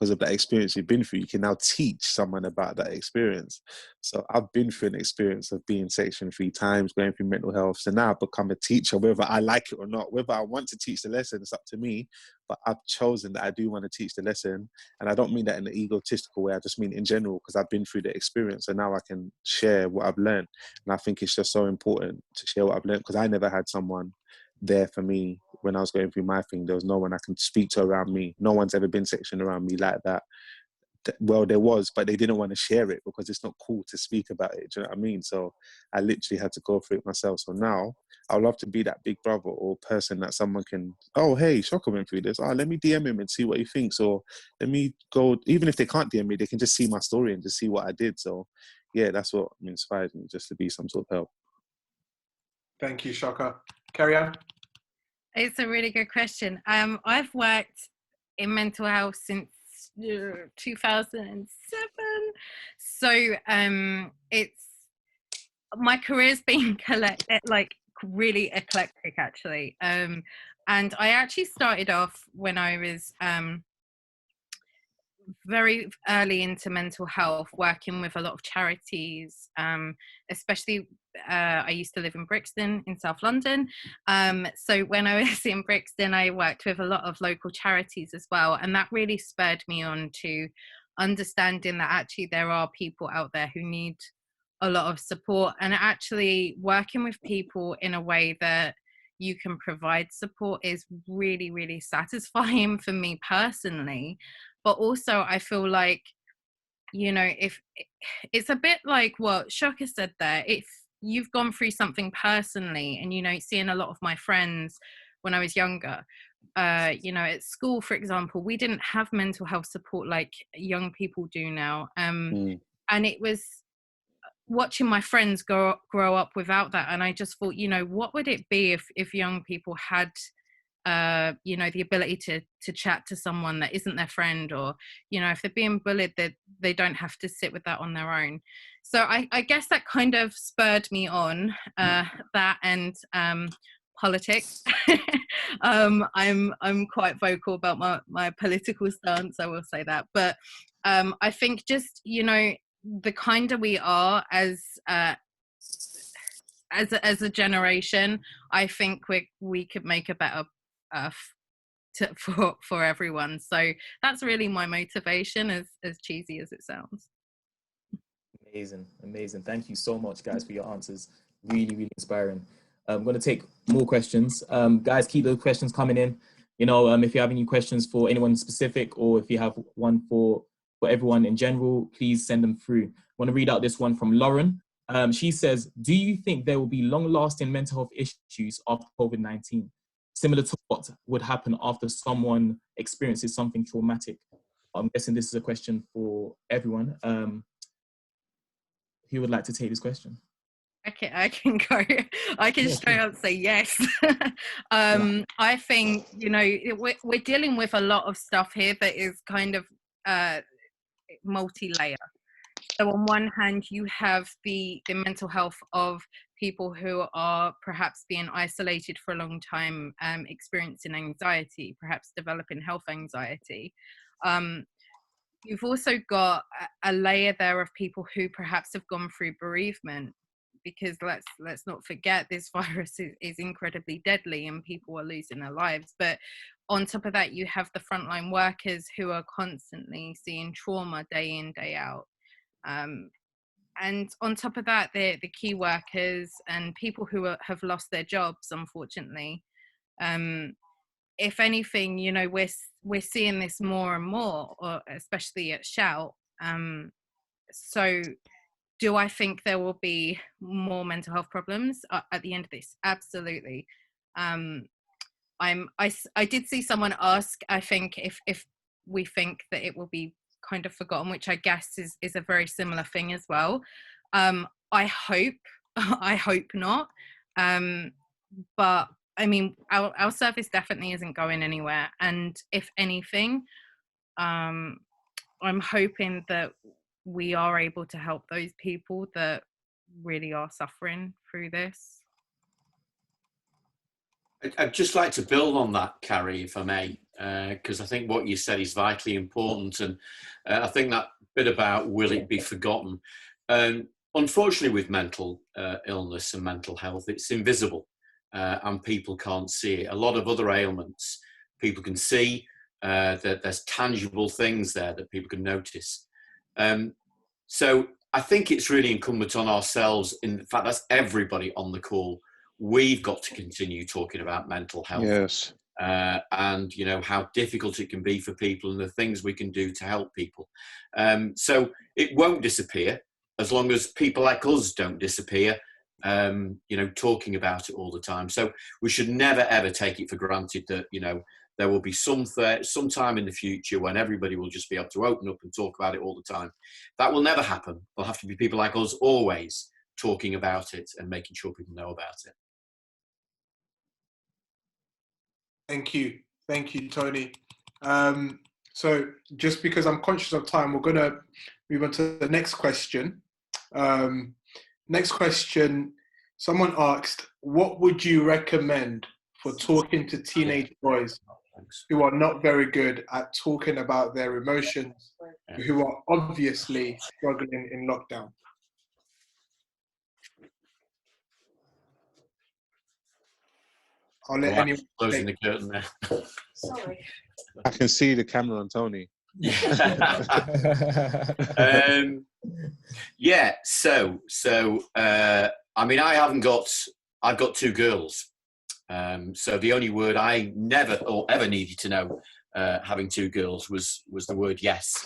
because of that experience you've been through, you can now teach someone about that experience. So I've been through an experience of being Section 3 times, going through mental health. So now I've become a teacher, whether I like it or not. Whether I want to teach the lesson, it's up to me. But I've chosen that I do want to teach the lesson. And I don't mean that in an egotistical way. I just mean in general, because I've been through the experience. And now I can share what I've learned. And I think it's just so important to share what I've learned, because I never had someone there for me when I was going through my thing. There was no one I can speak to around me. No one's ever been sectioned around me like that. Well, there was, but they didn't want to share it because it's not cool to speak about it. Do you know what I mean? So I literally had to go through it myself. So now I would love to be that big brother or person that someone can, oh, hey, Shocker went through this. Oh, let me DM him and see what he thinks. Or let me go, even if they can't DM me, they can just see my story and just see what I did. So yeah, that's what inspired me, just to be some sort of help. Thank you, Shocker. Carry on. It's a really good question. I've worked in mental health since 2007. So it's, my career's been really eclectic, actually. And I actually started off when I was very early into mental health, working with a lot of charities, especially I used to live in Brixton in South London. So when I was in Brixton, I worked with a lot of local charities as well. And that really spurred me on to understanding that actually there are people out there who need a lot of support, and actually working with people in a way that you can provide support is really, really satisfying for me personally. But also I feel like, you know, if it's a bit like what Shaka said there, if you've gone through something personally, and, you know, seeing a lot of my friends when I was younger, you know, at school, for example, we didn't have mental health support like young people do now. And it was watching my friends grow up without that. And I just thought, you know, what would it be if young people had you know, the ability to chat to someone that isn't their friend, or, you know, if they're being bullied, that they don't have to sit with that on their own. So I guess that kind of spurred me on, that and politics. I'm quite vocal about my political stance, I will say that. But I think just, you know, the kinder we are as a generation, I think we could make a better for everyone. So that's really my motivation, as cheesy as it sounds. Amazing. Thank you so much, guys, for your answers. Really, really inspiring. I'm going to take more questions. Guys, keep those questions coming in. You know, if you have any questions for anyone specific, or if you have one for everyone in general, please send them through. I want to read out this one from Lauren. She says, do you think there will be long-lasting mental health issues after COVID-19, similar to what would happen after someone experiences something traumatic? I'm guessing this is a question for everyone. Who would like to take this question? I can go. I can straight up say yes. I think, you know, we're dealing with a lot of stuff here that is kind of multi-layer. So on one hand, you have the mental health of people who are perhaps being isolated for a long time, experiencing anxiety, perhaps developing health anxiety. You've also got a layer there of people who perhaps have gone through bereavement, because let's not forget, this virus is incredibly deadly and people are losing their lives. But on top of that, you have the frontline workers who are constantly seeing trauma day in, day out. And on top of that, the key workers and people who have lost their jobs, unfortunately. If anything, you know, we're seeing this more and more, or especially at Shout. So do I think there will be more mental health problems at the end of this? Absolutely. I did see someone ask, I think, if we think that it will be kind of forgotten, which I guess is a very similar thing as well. I hope not. But I mean, our service definitely isn't going anywhere. And if anything, I'm hoping that we are able to help those people that really are suffering through this. I'd just like to build on that, Carrie, if I may. because I think what you said is vitally important. And I think that bit about will it be forgotten? Unfortunately, with mental illness and mental health, it's invisible and people can't see it. A lot of other ailments, people can see that there's tangible things there that people can notice. So I think it's really incumbent on ourselves. In fact, that's everybody on the call. We've got to continue talking about mental health. Yes. And you know how difficult it can be for people and the things we can do to help people. So it won't disappear as long as people like us don't disappear, you know, talking about it all the time. So we should never ever take it for granted that, you know, there will be some time in the future when everybody will just be able to open up and talk about it all the time. That will never happen. There'll have to be people like us always talking about it and making sure people know about it. Thank you, Tony. So just because I'm conscious of time, we're going to move on to the next question. Next question, someone asked, what would you recommend for talking to teenage boys who are not very good at talking about their emotions, who are obviously struggling in lockdown? I'll let anyone closing the curtain there. Sorry. I can see the camera on Tony. Yeah, so I mean, I've got two girls. So the only word I never or ever needed to know having two girls was the word yes.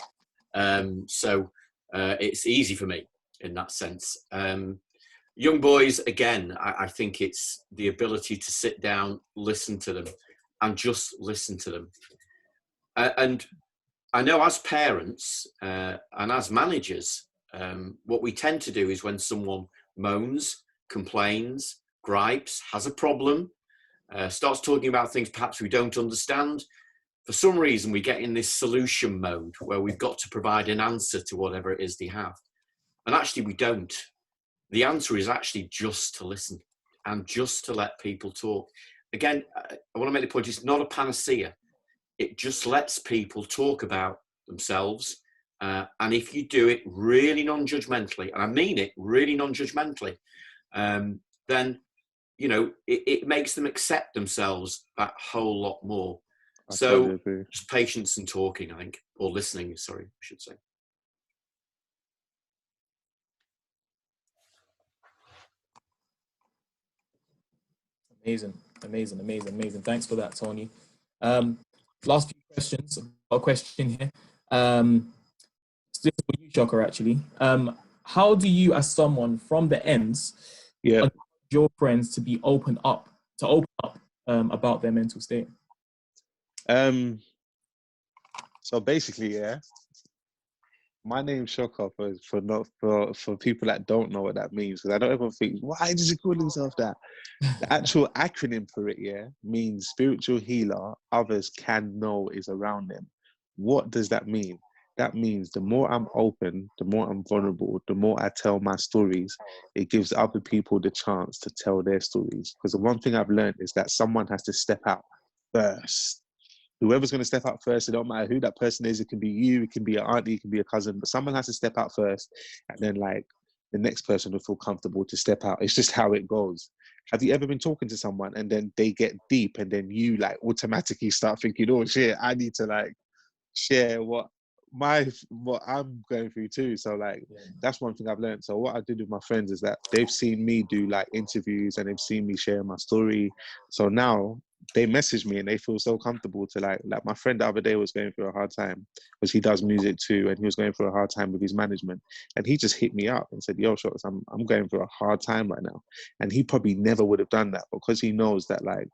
So it's easy for me in that sense. Young boys, again, I think it's the ability to sit down, listen to them, and just listen to them. And I know as parents and as managers, what we tend to do is when someone moans, complains, gripes, has a problem, starts talking about things perhaps we don't understand, for some reason we get in this solution mode where we've got to provide an answer to whatever it is they have. And actually we don't. The answer is actually just to listen and just to let people talk. Again, I want to make the point, it's not a panacea. It just lets people talk about themselves. And if you do it really non-judgmentally, and I mean it really non-judgmentally, then, you know, it makes them accept themselves that whole lot more. So just patience and talking, I think, or listening, sorry, I should say. Amazing. Thanks for that, Tony. Last few questions. A question here. This is for you, Shocker, actually. How do you, as someone from the ends, encourage your friends to open up about their mental state? So basically, my name's Shocker for people that don't know what that means, because I don't ever think, why does he call himself that? The actual acronym for it, means spiritual healer others can know is around them. What does that mean? That means the more I'm open, the more I'm vulnerable, the more I tell my stories, it gives other people the chance to tell their stories. Because the one thing I've learned is that someone has to step out first. Whoever's going to step out first, it don't matter who that person is. It can be you, it can be your auntie, it can be a cousin, but someone has to step out first, and then like the next person will feel comfortable to step out. It's just how it goes. Have you ever been talking to someone and then they get deep and then you like automatically start thinking, oh shit, I need to like share what I'm going through too. So like that's one thing I've learned. So what I did with my friends is that they've seen me do like interviews and they've seen me share my story. So now they message me and they feel so comfortable to like my friend the other day was going through a hard time because he does music too, and he was going through a hard time with his management, and he just hit me up and said, yo, Shots, I'm going through a hard time right now. And he probably never would have done that because he knows that like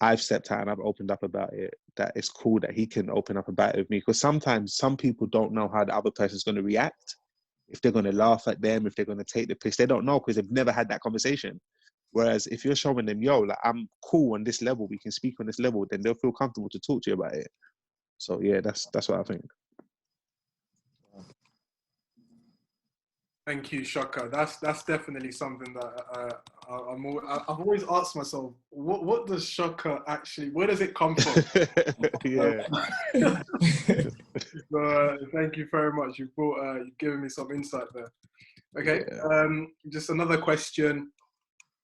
I've stepped out and I've opened up about it, that it's cool that he can open up about it with me. Because sometimes some people don't know how the other person's going to react, if they're going to laugh at them, if they're going to take the piss. They don't know because they've never had that conversation. Whereas if you're showing them, yo, like I'm cool on this level, we can speak on this level, then they'll feel comfortable to talk to you about it. So yeah, that's what I think. Thank you, Shaka. That's definitely something that I've always asked myself, what does Shaka actually, where does it come from? Yeah. So, thank you very much. You've given me some insight there. Okay, Yeah. just another question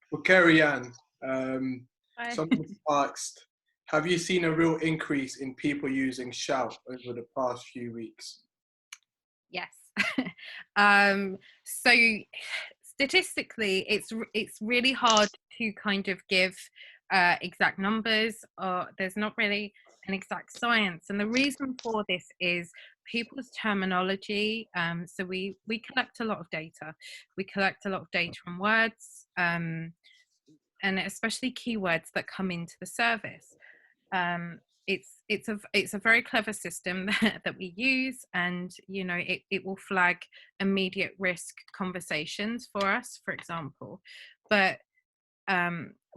for Kerry Ann. Hi. Someone asked, have you seen a real increase in people using Shout over the past few weeks? Yes. So statistically, it's really hard to kind of give exact numbers, or there's not really an exact science. And the reason for this is people's terminology. So we collect a lot of data. We collect a lot of data from words, and especially keywords that come into the service. It's a very clever system that we use, and it will flag immediate risk conversations for us, for example. But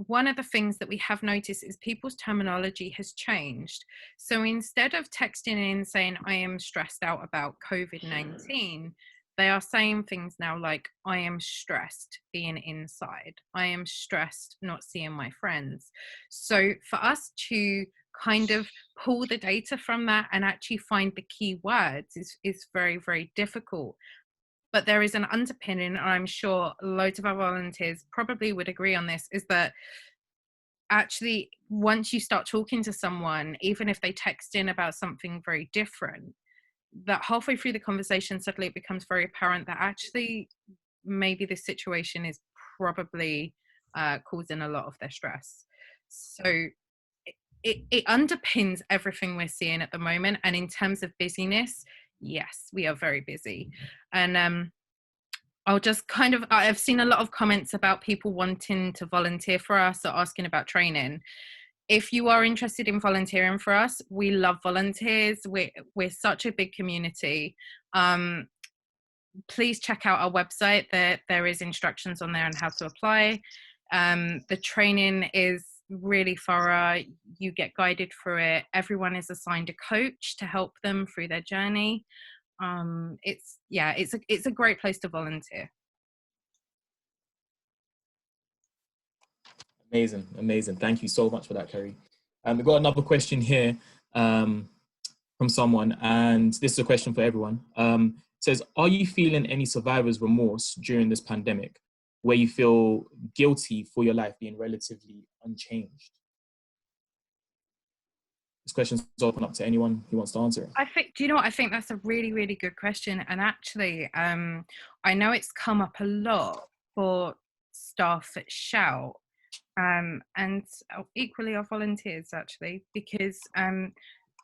one of the things that we have noticed is people's terminology has changed. So instead of texting in saying, I am stressed out about COVID-19, they are saying things now like, I am stressed being inside. I am stressed not seeing my friends. So for us to kind of pull the data from that and actually find the key words is very, very difficult. But there is an underpinning, and I'm sure loads of our volunteers probably would agree on this, is that actually once you start talking to someone, even if they text in about something very different, that halfway through the conversation suddenly it becomes very apparent that actually maybe this situation is probably causing a lot of their stress. So it underpins everything we're seeing at the moment. And in terms of busyness, yes, we are very busy. And I'll just I've seen a lot of comments about people wanting to volunteer for us or asking about training. If you are interested in volunteering for us, we love volunteers. We're such a big community. Please check out our website. There is instructions on there on how to apply. The training is really thorough. You get guided through it. Everyone is assigned a coach to help them through their journey. It's a great place to volunteer. Amazing. Thank you so much for that, Kerry. We've got another question here from someone, and this is a question for everyone. It says, are you feeling any survivor's remorse during this pandemic, where you feel guilty for your life being relatively unchanged? This question's open up to anyone who wants to answer it. I think that's a really, really good question. And actually, I know it's come up a lot for staff at Shout, and equally our volunteers, actually, because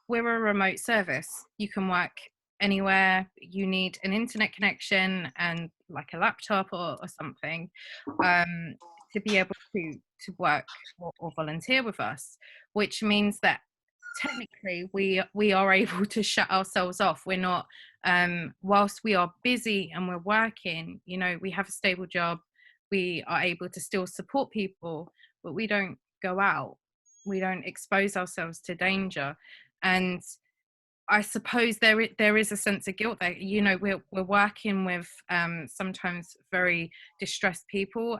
we're a remote service. You can work anywhere. You need an internet connection and like a laptop or something to be able to work or volunteer with us, which means that technically we are able to shut ourselves off. We're not, whilst we are busy and we're working, we have a stable job, we are able to still support people, but we don't go out, we don't expose ourselves to danger. And I suppose there is a sense of guilt there. We're working with sometimes very distressed people.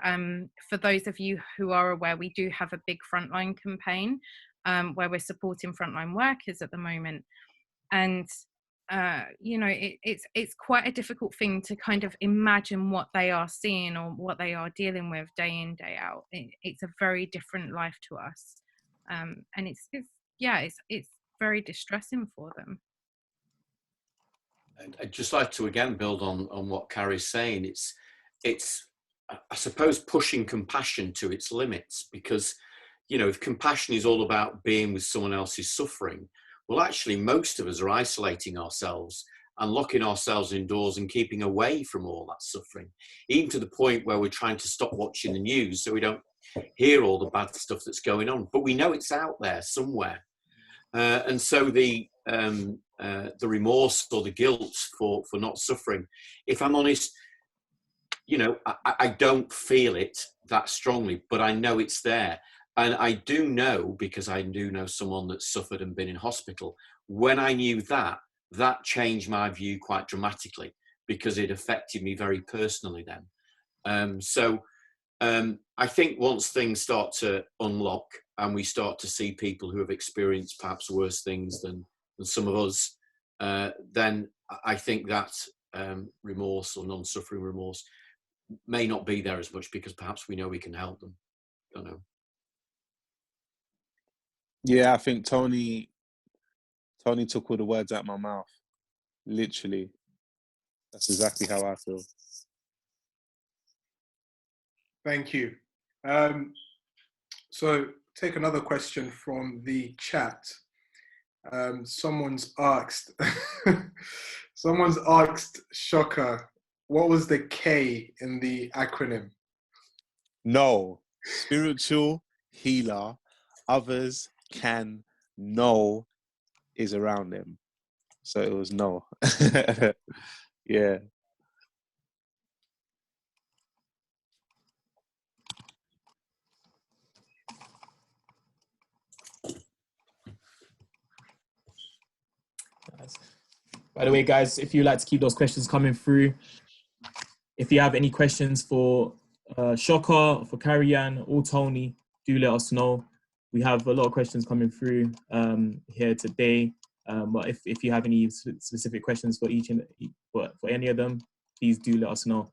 For those of you who are aware, we do have a big frontline campaign where we're supporting frontline workers at the moment. And it's quite a difficult thing to kind of imagine what they are seeing or what they are dealing with day in, day out. It's a very different life to us, and it's very distressing for them. I'd just like to again build on what Carrie's saying. It's I suppose pushing compassion to its limits, because if compassion is all about being with someone else's suffering, well, actually most of us are isolating ourselves and locking ourselves indoors and keeping away from all that suffering, even to the point where we're trying to stop watching the news so we don't hear all the bad stuff that's going on. But we know it's out there somewhere. And so the remorse or the guilt for not suffering, if I'm honest, I don't feel it that strongly, but I know it's there. And I do know, because I do know someone that's suffered and been in hospital, when I knew that changed my view quite dramatically, because it affected me very personally then. I think once things start to unlock and we start to see people who have experienced perhaps worse things than some of us, then I think that remorse or non-suffering remorse may not be there as much, because perhaps we know we can help them. Don't know. Yeah, I think Tony took all the words out of my mouth. Literally. That's exactly how I feel. Thank you. So take another question from the chat. Someone's asked Shocker, what was the K in the acronym? No. Spiritual healer. Others can know is around them. So it was no. Yeah. By the way, guys, if you like to keep those questions coming through, if you have any questions for Shocker, for Carrie-Anne, or Tony, do let us know. We have a lot of questions coming through here today. But if you have any specific questions for for any of them, please do let us know.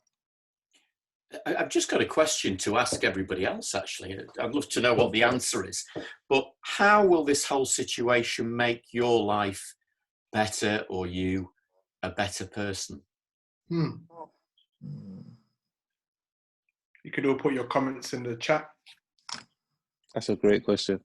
I've just got a question to ask everybody else, actually. I'd love to know what the answer is. But how will this whole situation make your life better, or you a better person? You could all put your comments in the chat. That's a great question.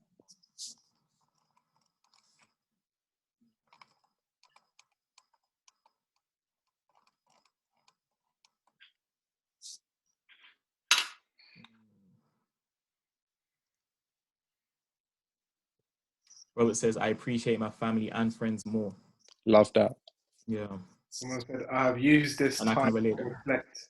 Robert says, I appreciate my family and friends more. Love that. Yeah. Someone said, I have used this And I can time to relate. reflect.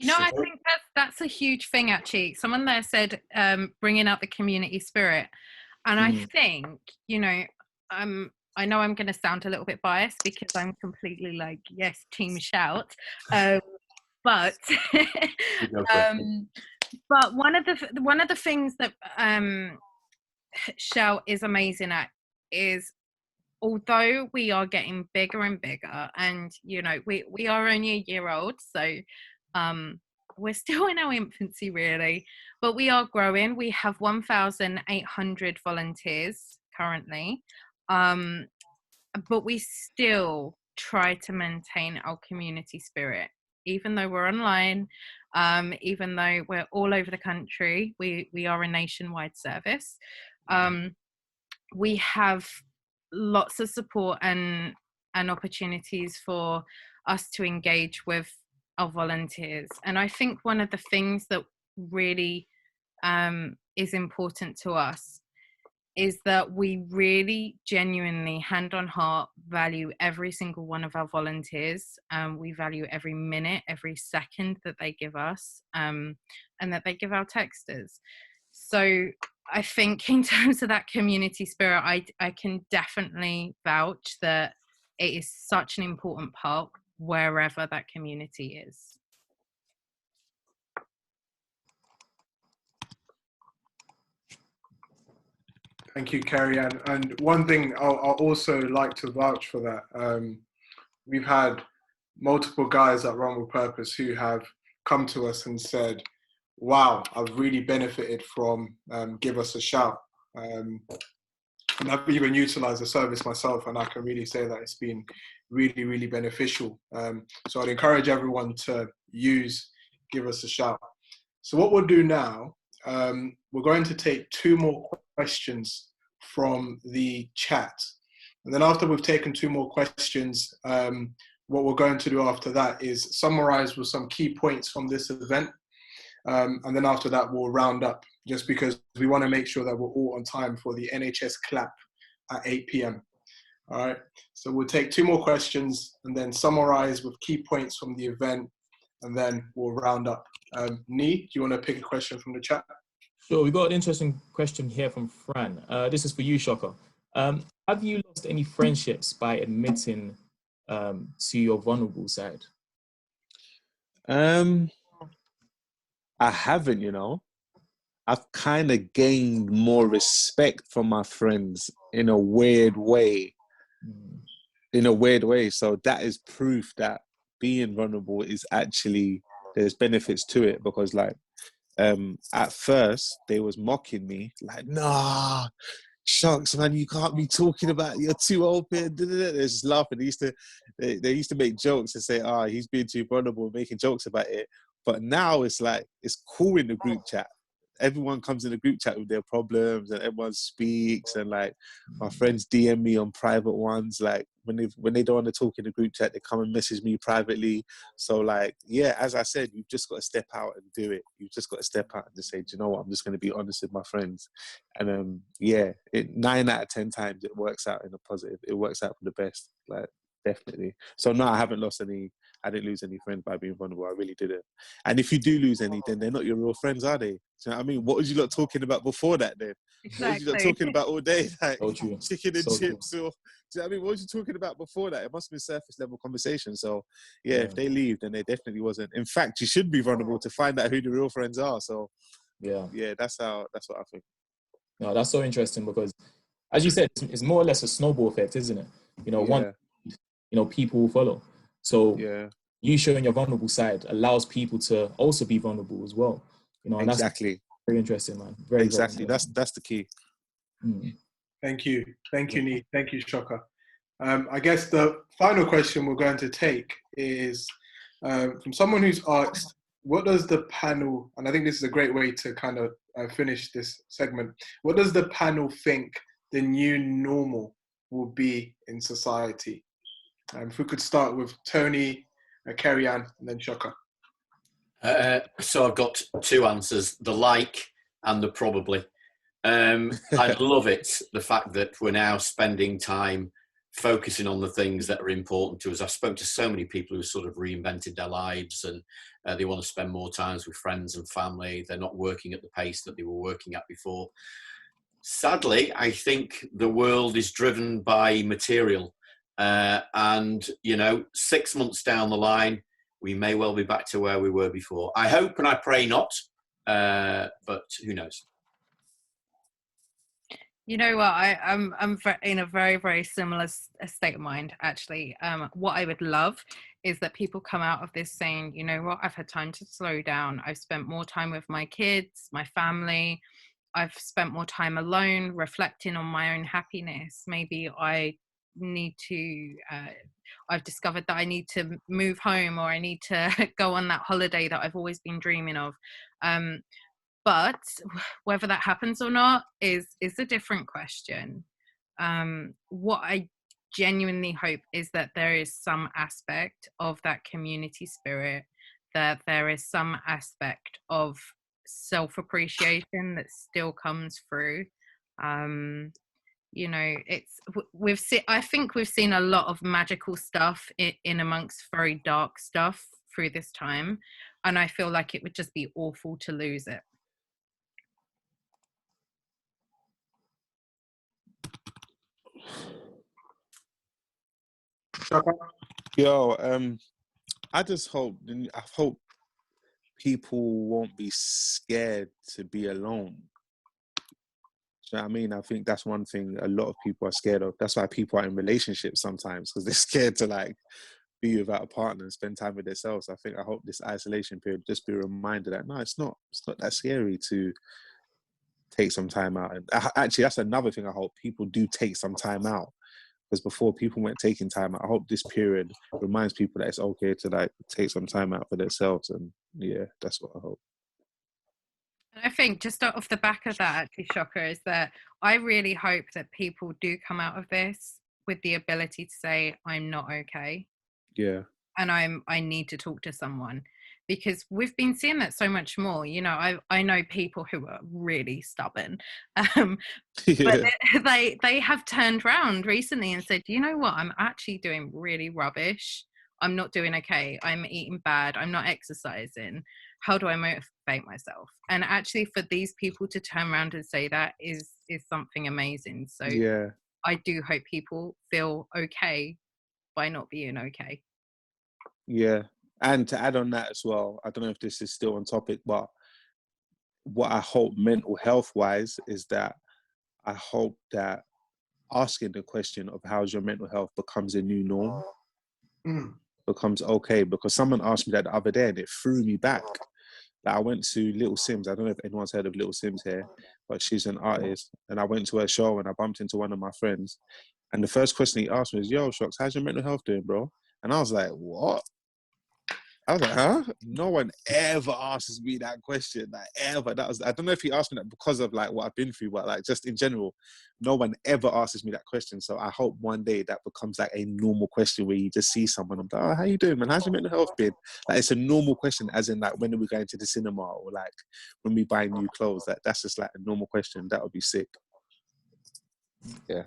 No, I think that's a huge thing, actually. Someone there said bringing out the community spirit. And I think, you know, I know I'm going to sound a little bit biased because I'm completely like, yes, team shout. But but one of the things that Shout is amazing at is, although we are getting bigger and bigger, and you know we are only a year old, so we're still in our infancy really, but we are growing. We have 1,800 volunteers currently, but we still try to maintain our community spirit, even though we're online, even though we're all over the country. We are a nationwide service. We have lots of support and opportunities for us to engage with our volunteers. And I think one of the things that really is important to us is that we really genuinely, hand on heart, value every single one of our volunteers. We value every minute, every second that they give us, and that they give our texters. So I think in terms of that community spirit, I can definitely vouch that it is such an important part wherever that community is. Thank you, Carrie-Anne. And one thing I'll also like to vouch for that. We've had multiple guys at Run With Purpose who have come to us and said, wow, I've really benefited from Give Us a Shout. And I've even utilized the service myself, and I can really say that it's been really, really beneficial. So I'd encourage everyone to use Give Us a Shout. So what we'll do now, we're going to take 2 more questions from the chat. And then after we've taken 2 more questions, what we're going to do after that is summarize with some key points from this event. And then after that, we'll round up, just because we want to make sure that we're all on time for the NHS clap at 8 p.m. All right. So we'll take 2 more questions and then summarize with key points from the event, and then we'll round up. Nee, do you want to pick a question from the chat? Sure, we got an interesting question here from Fran. This is for you, Shocker. Have you lost any friendships by admitting to your vulnerable side? I haven't, you know. I've kind of gained more respect from my friends in a weird way. So that is proof that being vulnerable is actually, there's benefits to it, because like, at first they was mocking me like, nah, shucks, man, you can't be talking about, you're too open. They're just laughing. They used to make jokes and say, he's being too vulnerable, making jokes about it. But now it's like, it's cool in the group chat. Everyone comes in the group chat with their problems, and everyone speaks, and like my friends DM me on private ones. Like when they don't want to talk in the group chat, they come and message me privately. So like, yeah, as I said, you've just got to step out and do it. You've just got to step out and just say, do you know what? I'm just going to be honest with my friends. And 9 out of 10 times it works out in a positive. It works out for the best, like definitely. So no, I didn't lose any friends by being vulnerable. I really didn't. And if you do lose any, then they're not your real friends, are they? Do you know what I mean? What was you lot talking about before that then? Exactly. What was you lot talking about all day? Like true. chicken and So chips? Or, do you know what I mean? What was you talking about before that? It must have been surface level conversation. So yeah, if they leave, then they definitely wasn't. In fact, you should be vulnerable to find out who the real friends are. So yeah, that's what I think. No, that's so interesting, because as you said, it's more or less a snowball effect, isn't it? You know, one, people will follow. So you showing your vulnerable side allows people to also be vulnerable as well. You know, and exactly. That's very interesting, man. Very exactly. Very that's the key. Thank you, Nee. Thank you, Shoka. I guess the final question we're going to take is from someone who's asked, what does the panel, and I think this is a great way to kind of finish this segment, what does the panel think the new normal will be in society? If we could start with Tony, Kerry-Ann, and then Shoka. So I've got two answers, the like and the probably. I love it, the fact that we're now spending time focusing on the things that are important to us. I've spoken to so many people who sort of reinvented their lives, and they want to spend more time with friends and family. They're not working at the pace that they were working at before. Sadly, I think the world is driven by material. And, 6 months down the line, we may well be back to where we were before. I hope and I pray not, but who knows? You know what? I'm in a very, very similar state of mind, actually. What I would love is that people come out of this saying, you know what, I've had time to slow down. I've spent more time with my kids, my family. I've spent more time alone, reflecting on my own happiness. Maybe I've discovered that I need to move home, or I need to go on that holiday that I've always been dreaming of. But whether that happens or not is a different question. What I genuinely hope is that there is some aspect of that community spirit, that there is some aspect of self-appreciation that still comes through. I think we've seen a lot of magical stuff in amongst very dark stuff through this time, and I feel like it would just be awful to lose it. Yo, I hope people won't be scared to be alone. Do you know what I mean? I think that's one thing a lot of people are scared of. That's why people are in relationships sometimes, because they're scared to like be without a partner and spend time with themselves. I hope this isolation period just be a reminder that no, it's not that scary to take some time out. And actually, that's another thing I hope people do take some time out. Because before, people weren't taking time out. I hope this period reminds people that it's okay to like take some time out for themselves. And yeah, that's what I hope. And I think just off the back of that, actually, Shoka, is that I really hope that people do come out of this with the ability to say, I'm not okay. Yeah. And I need to talk to someone, because we've been seeing that so much more. I know people who are really stubborn, but they have turned around recently and said, you know what, I'm actually doing really rubbish. I'm not doing okay. I'm eating bad. I'm not exercising. How do I motivate myself? And actually, for these people to turn around and say that is something amazing. So yeah, I do hope people feel okay by not being okay. Yeah. And to add on that as well, I don't know if this is still on topic, but what I hope mental health wise is that I hope that asking the question of how's your mental health becomes a new norm, becomes okay. Because someone asked me that the other day and it threw me back. Like, I went to Little Sims. I don't know if anyone's heard of Little Sims here, but she's an artist. And I went to her show and I bumped into one of my friends. And the first question he asked me was, "Yo, Shox, how's your mental health doing, bro?" And I was like, "What?" I was like, huh? No one ever asks me that question, like ever. I don't know if he asked me that because of like what I've been through, but like just in general, no one ever asks me that question. So I hope one day that becomes like a normal question where you just see someone, I'm like, "Oh, how you doing, man? How's your mental health been?" Like it's a normal question, as in like, when are we going to the cinema, or like when we buy new clothes? Like that's just like a normal question. That would be sick. Yeah.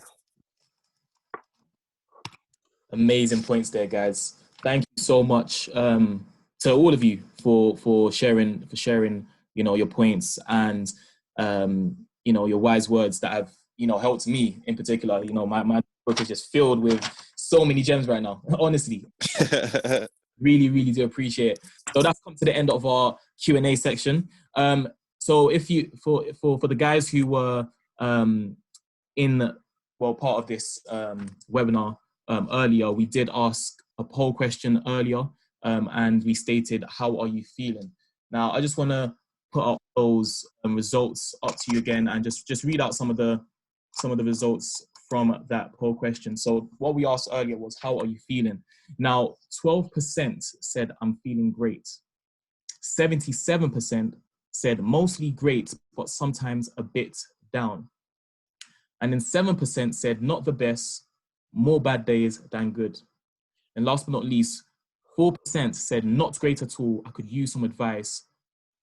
Amazing points there, guys. Thank you so much to all of you for sharing your points and your wise words that have helped me in particular. My book is just filled with so many gems right now. Honestly, really do appreciate it. So that's come to the end of our Q&A section. So if you for the guys who were part of this webinar earlier, we did ask a poll question earlier, and we stated, how are you feeling? Now, I just want to put up those results up to you again and just read out some of the results from that poll question. So what we asked earlier was, how are you feeling? Now, 12% said, I'm feeling great. 77% said mostly great, but sometimes a bit down. And then 7% said not the best, more bad days than good. And last but not least, 4% said not great at all. I could use some advice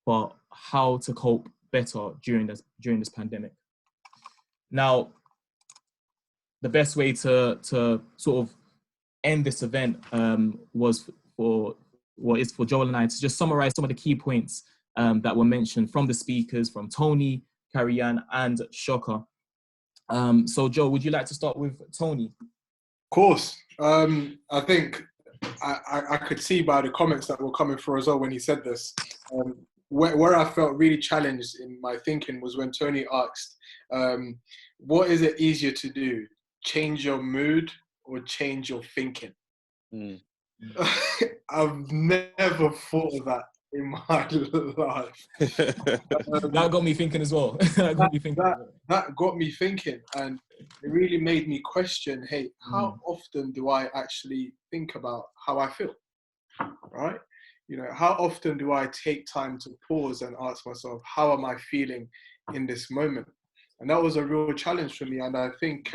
for how to cope better during this pandemic. Now, the best way to sort of end this event is for Joel and I to just summarize some of the key points that were mentioned from the speakers, from Tony, Carrie-Anne, and Shoka. So Joe, would you like to start with Tony? Of course. I think I could see by the comments that were coming through as well when he said this. Where I felt really challenged in my thinking was when Tony asked, what is it easier to do? Change your mood or change your thinking? I've never thought of that in my life. That got me thinking as well. That got me thinking, and it really made me question, hey, how often do I actually think about how I feel, right? How often do I take time to pause and ask myself, how am I feeling in this moment? And that was a real challenge for me, and I think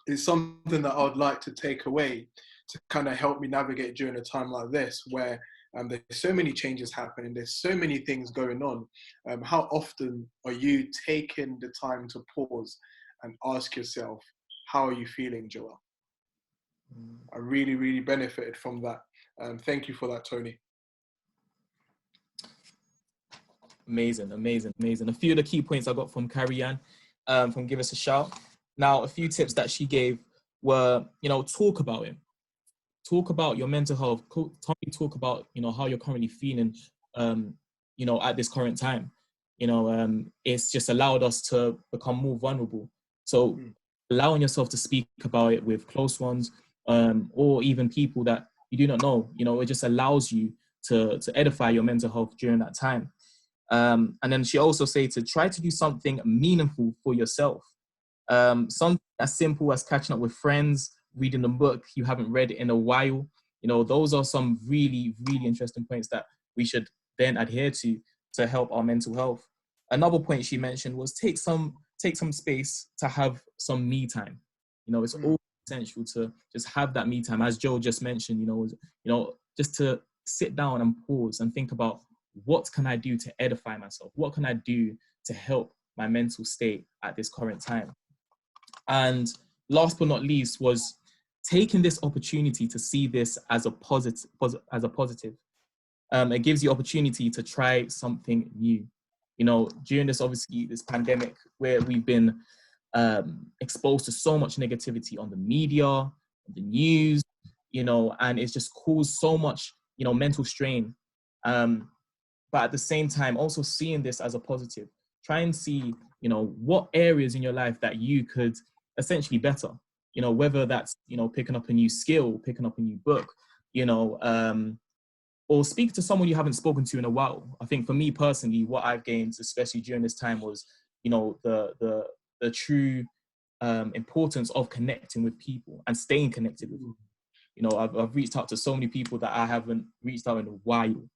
it's something that I would like to take away to kind of help me navigate during a time like this, where there's so many changes happening, there's so many things going on. How often are you taking the time to pause and ask yourself, how are you feeling, Joel? I really benefited from that. Thank you for that, Tony. Amazing. A few of the key points I got from Carrie-Anne, from Give Us a Shout. Now, a few tips that she gave were, talk about it. Talk about your mental health. Talk about, how you're currently feeling, at this current time. It's just allowed us to become more vulnerable. So allowing yourself to speak about it with close ones, or even people that you do not know, it just allows you to edify your mental health during that time. And then she also said to try to do something meaningful for yourself. Something as simple as catching up with friends, reading a book you haven't read in a while. Those are some really interesting points that we should then adhere to help our mental health. Another point she mentioned was take some space to have some me time. It's all essential to just have that me time, as Joe just mentioned. Just to sit down and pause and think about, what can I do to edify myself? What can I do to help my mental state at this current time? And last but not least was taking this opportunity to see this as a positive. It gives you opportunity to try something new. During this pandemic, where we've been exposed to so much negativity on the media, on the news, you know, and it's just caused so much, you know, mental strain. But at the same time, also seeing this as a positive, try and see, you know, what areas in your life that you could essentially better, you know, whether that's, you know, picking up a new skill, picking up a new book, you know, or speak to someone you haven't spoken to in a while. I think for me personally, what I've gained, especially during this time, was, you know, the true importance of connecting with people and staying connected with people. You know, I've reached out to so many people that I haven't reached out in a while,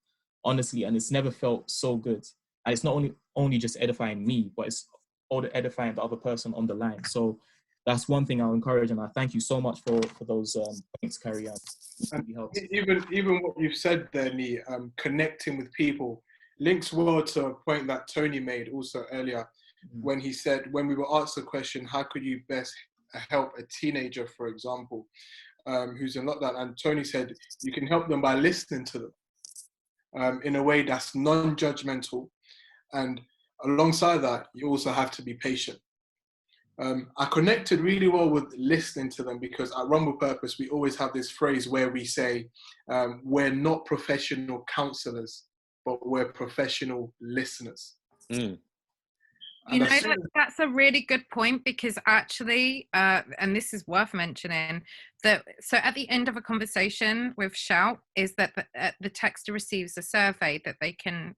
honestly, and it's never felt so good. And it's not only just edifying me, but it's all edifying the other person on the line. So that's one thing I'll encourage, and I thank you so much for those points, Carrie Ann. Even what you've said there, Nee, connecting with people links well to a point that Tony made also earlier, when he said, when we were asked the question, how could you best help a teenager, for example, who's in lockdown? And Tony said, you can help them by listening to them in a way that's non-judgmental. And alongside that, you also have to be patient. I connected really well with listening to them, because at Rumble Purpose, we always have this phrase where we say, we're not professional counselors, but we're professional listeners. You know, that's a really good point, because actually, and this is worth mentioning, that so at the end of a conversation with Shout is that the texter receives a survey that they can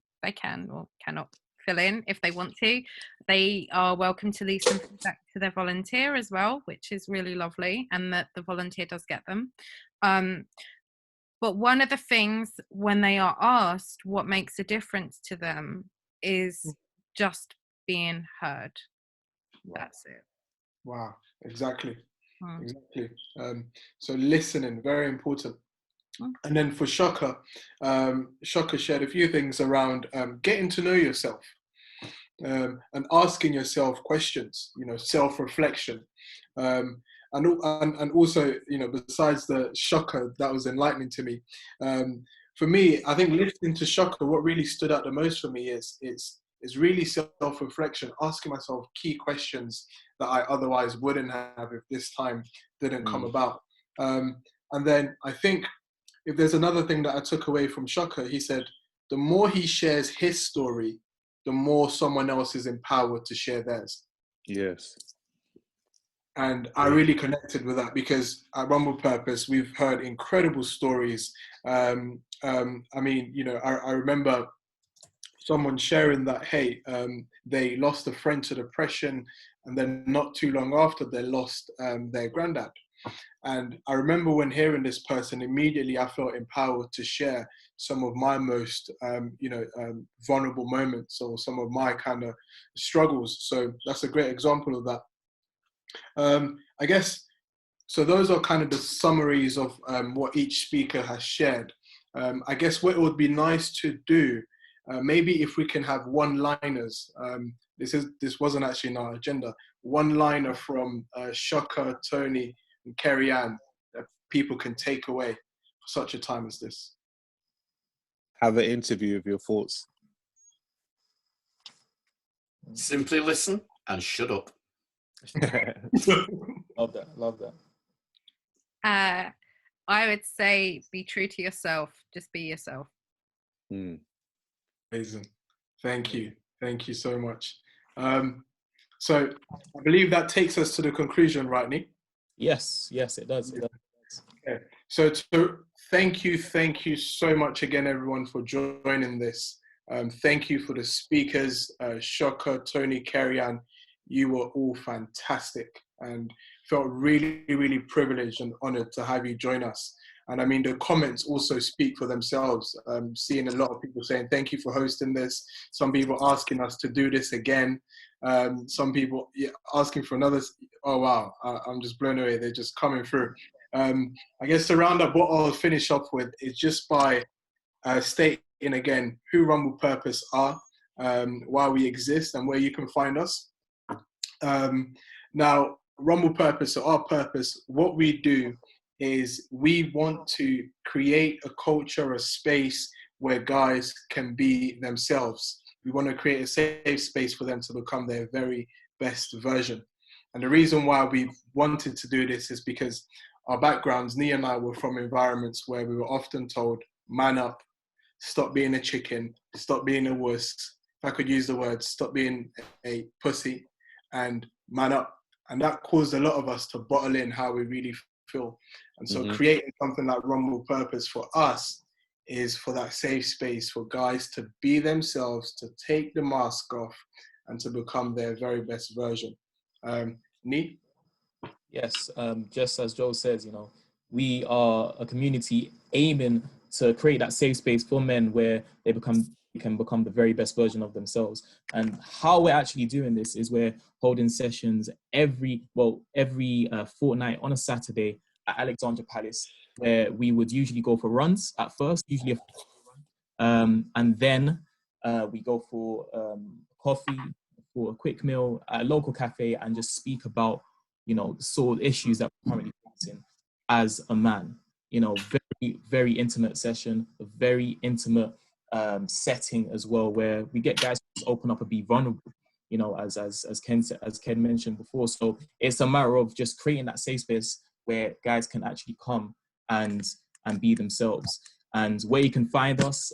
or cannot fill in if they want to. They are welcome to leave some feedback to their volunteer as well, which is really lovely, and that the volunteer does get them. But one of the things when they are asked what makes a difference to them is just being heard. That's it. Wow, exactly. Exactly. So listening, very important. And then for Shaka, Shaka shared a few things around getting to know yourself and asking yourself questions, you know, self-reflection. And also, you know, besides the Shaka, that was enlightening to me. For me, I think listening to Shaka, what really stood out the most for me is really self-reflection, asking myself key questions that I otherwise wouldn't have if this time didn't come about. And then I think if there's another thing that I took away from Shaka, he said, the more he shares his story, the more someone else is empowered to share theirs. Yes. And I really connected with that, because at Rumble Purpose, we've heard incredible stories. I mean, you know, I remember someone sharing that, hey, they lost a friend to depression, and then not too long after, they lost their granddad. And I remember when hearing this person, immediately I felt empowered to share some of my most, vulnerable moments, or some of my kind of struggles. So that's a great example of that. I guess, so those are kind of the summaries of what each speaker has shared. I guess what it would be nice to do, maybe if we can have one-liners, this wasn't actually in our agenda, one-liner from Shaka, Tony, and Carrie Ann that people can take away for such a time as this. Have an interview of your thoughts. Simply listen and shut up. Love that. I would say be true to yourself. Just be yourself. Amazing. Thank you so much. So I believe that takes us to the conclusion, right, Nee? Yes, it does. Okay. So thank you so much again, everyone, for joining this. Thank you for the speakers, Shaka, Tony, Carrie Ann. You were all fantastic, and felt really, really privileged and honored to have you join us. And I mean, the comments also speak for themselves. Seeing a lot of people saying, thank you for hosting this. Some people asking us to do this again. Some people asking for another. Oh, wow. I'm just blown away. They're just coming through. I guess to round up, what I'll finish up with is just by stating again who Rumble Purpose are, why we exist, and where you can find us. Now, Rumble Purpose, or our purpose, what we do is we want to create a culture, a space where guys can be themselves. We want to create a safe space for them to become their very best version. And the reason why we wanted to do this is because our backgrounds, Nia and I, were from environments where we were often told, man up, stop being a chicken, stop being a wuss. If I could use the word, stop being a pussy, and man up. And that caused a lot of us to bottle in how we really feel. And so creating something like Run with Purpose for us is for that safe space for guys to be themselves, to take the mask off, and to become their very best version. Nee? Yes, just as Joe says, you know, we are a community aiming to create that safe space for men where they can become the very best version of themselves. And how we're actually doing this is we're holding sessions every fortnight on a Saturday at Alexandra Palace, where we would usually go for runs at first, usually a run, and then we go for coffee, for a quick meal at a local cafe, and just speak about, you know, the sort of issues that we're currently facing as a man. You know, very, very intimate session, a very intimate setting as well, where we get guys to open up and be vulnerable, you know, as Ken mentioned before. So it's a matter of just creating that safe space where guys can actually come and be themselves. And where you can find us,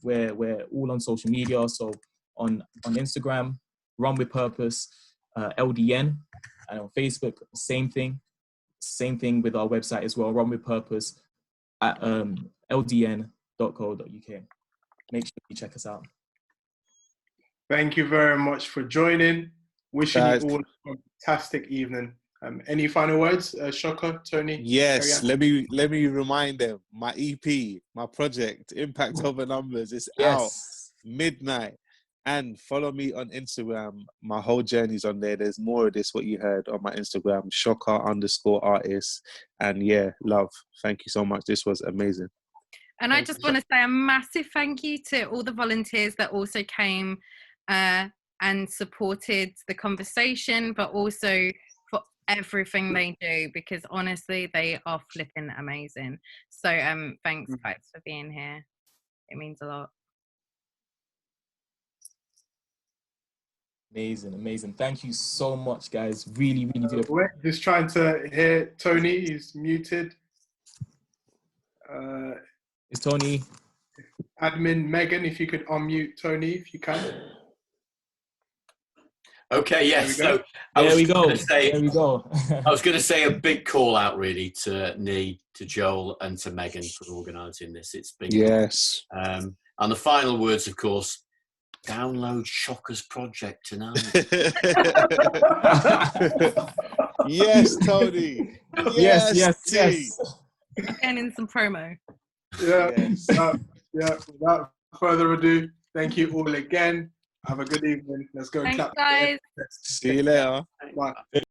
we're all on social media. So on Instagram, Run with Purpose, LDN, and on Facebook, same thing with our website as well, Run with Purpose at ldn.co.uk. Make sure you check us out. Thank you very much for joining. Wishing you all a fantastic evening. Any final words, Shaka, Tony? Yes, let me remind them. My EP, my project, Impact Over Numbers, is out midnight. And follow me on Instagram. My whole journey's on there. There's more of this, what you heard on my Instagram, Shocker_artist. And yeah, love. Thank you so much. This was amazing. And I just want to say a massive thank you to all the volunteers that also came and supported the conversation, but also for everything they do, because honestly, they are flipping amazing. So thanks guys for being here. It means a lot. Amazing. Thank you so much, guys. Really do. We're just trying to hear Tony. He's muted. It's Tony. Admin Megan, if you could unmute Tony, if you can. Okay, yes. There we go. I was going to say a big call out really to Nee, to Joel, and to Megan for organising this. It's been and the final words, of course. Download Shocker's project tonight. Yes, Tony. Yes. And in some promo. Without further ado, thank you all again. Have a good evening. Let's go. Thanks, clap. guys. See you later. Bye.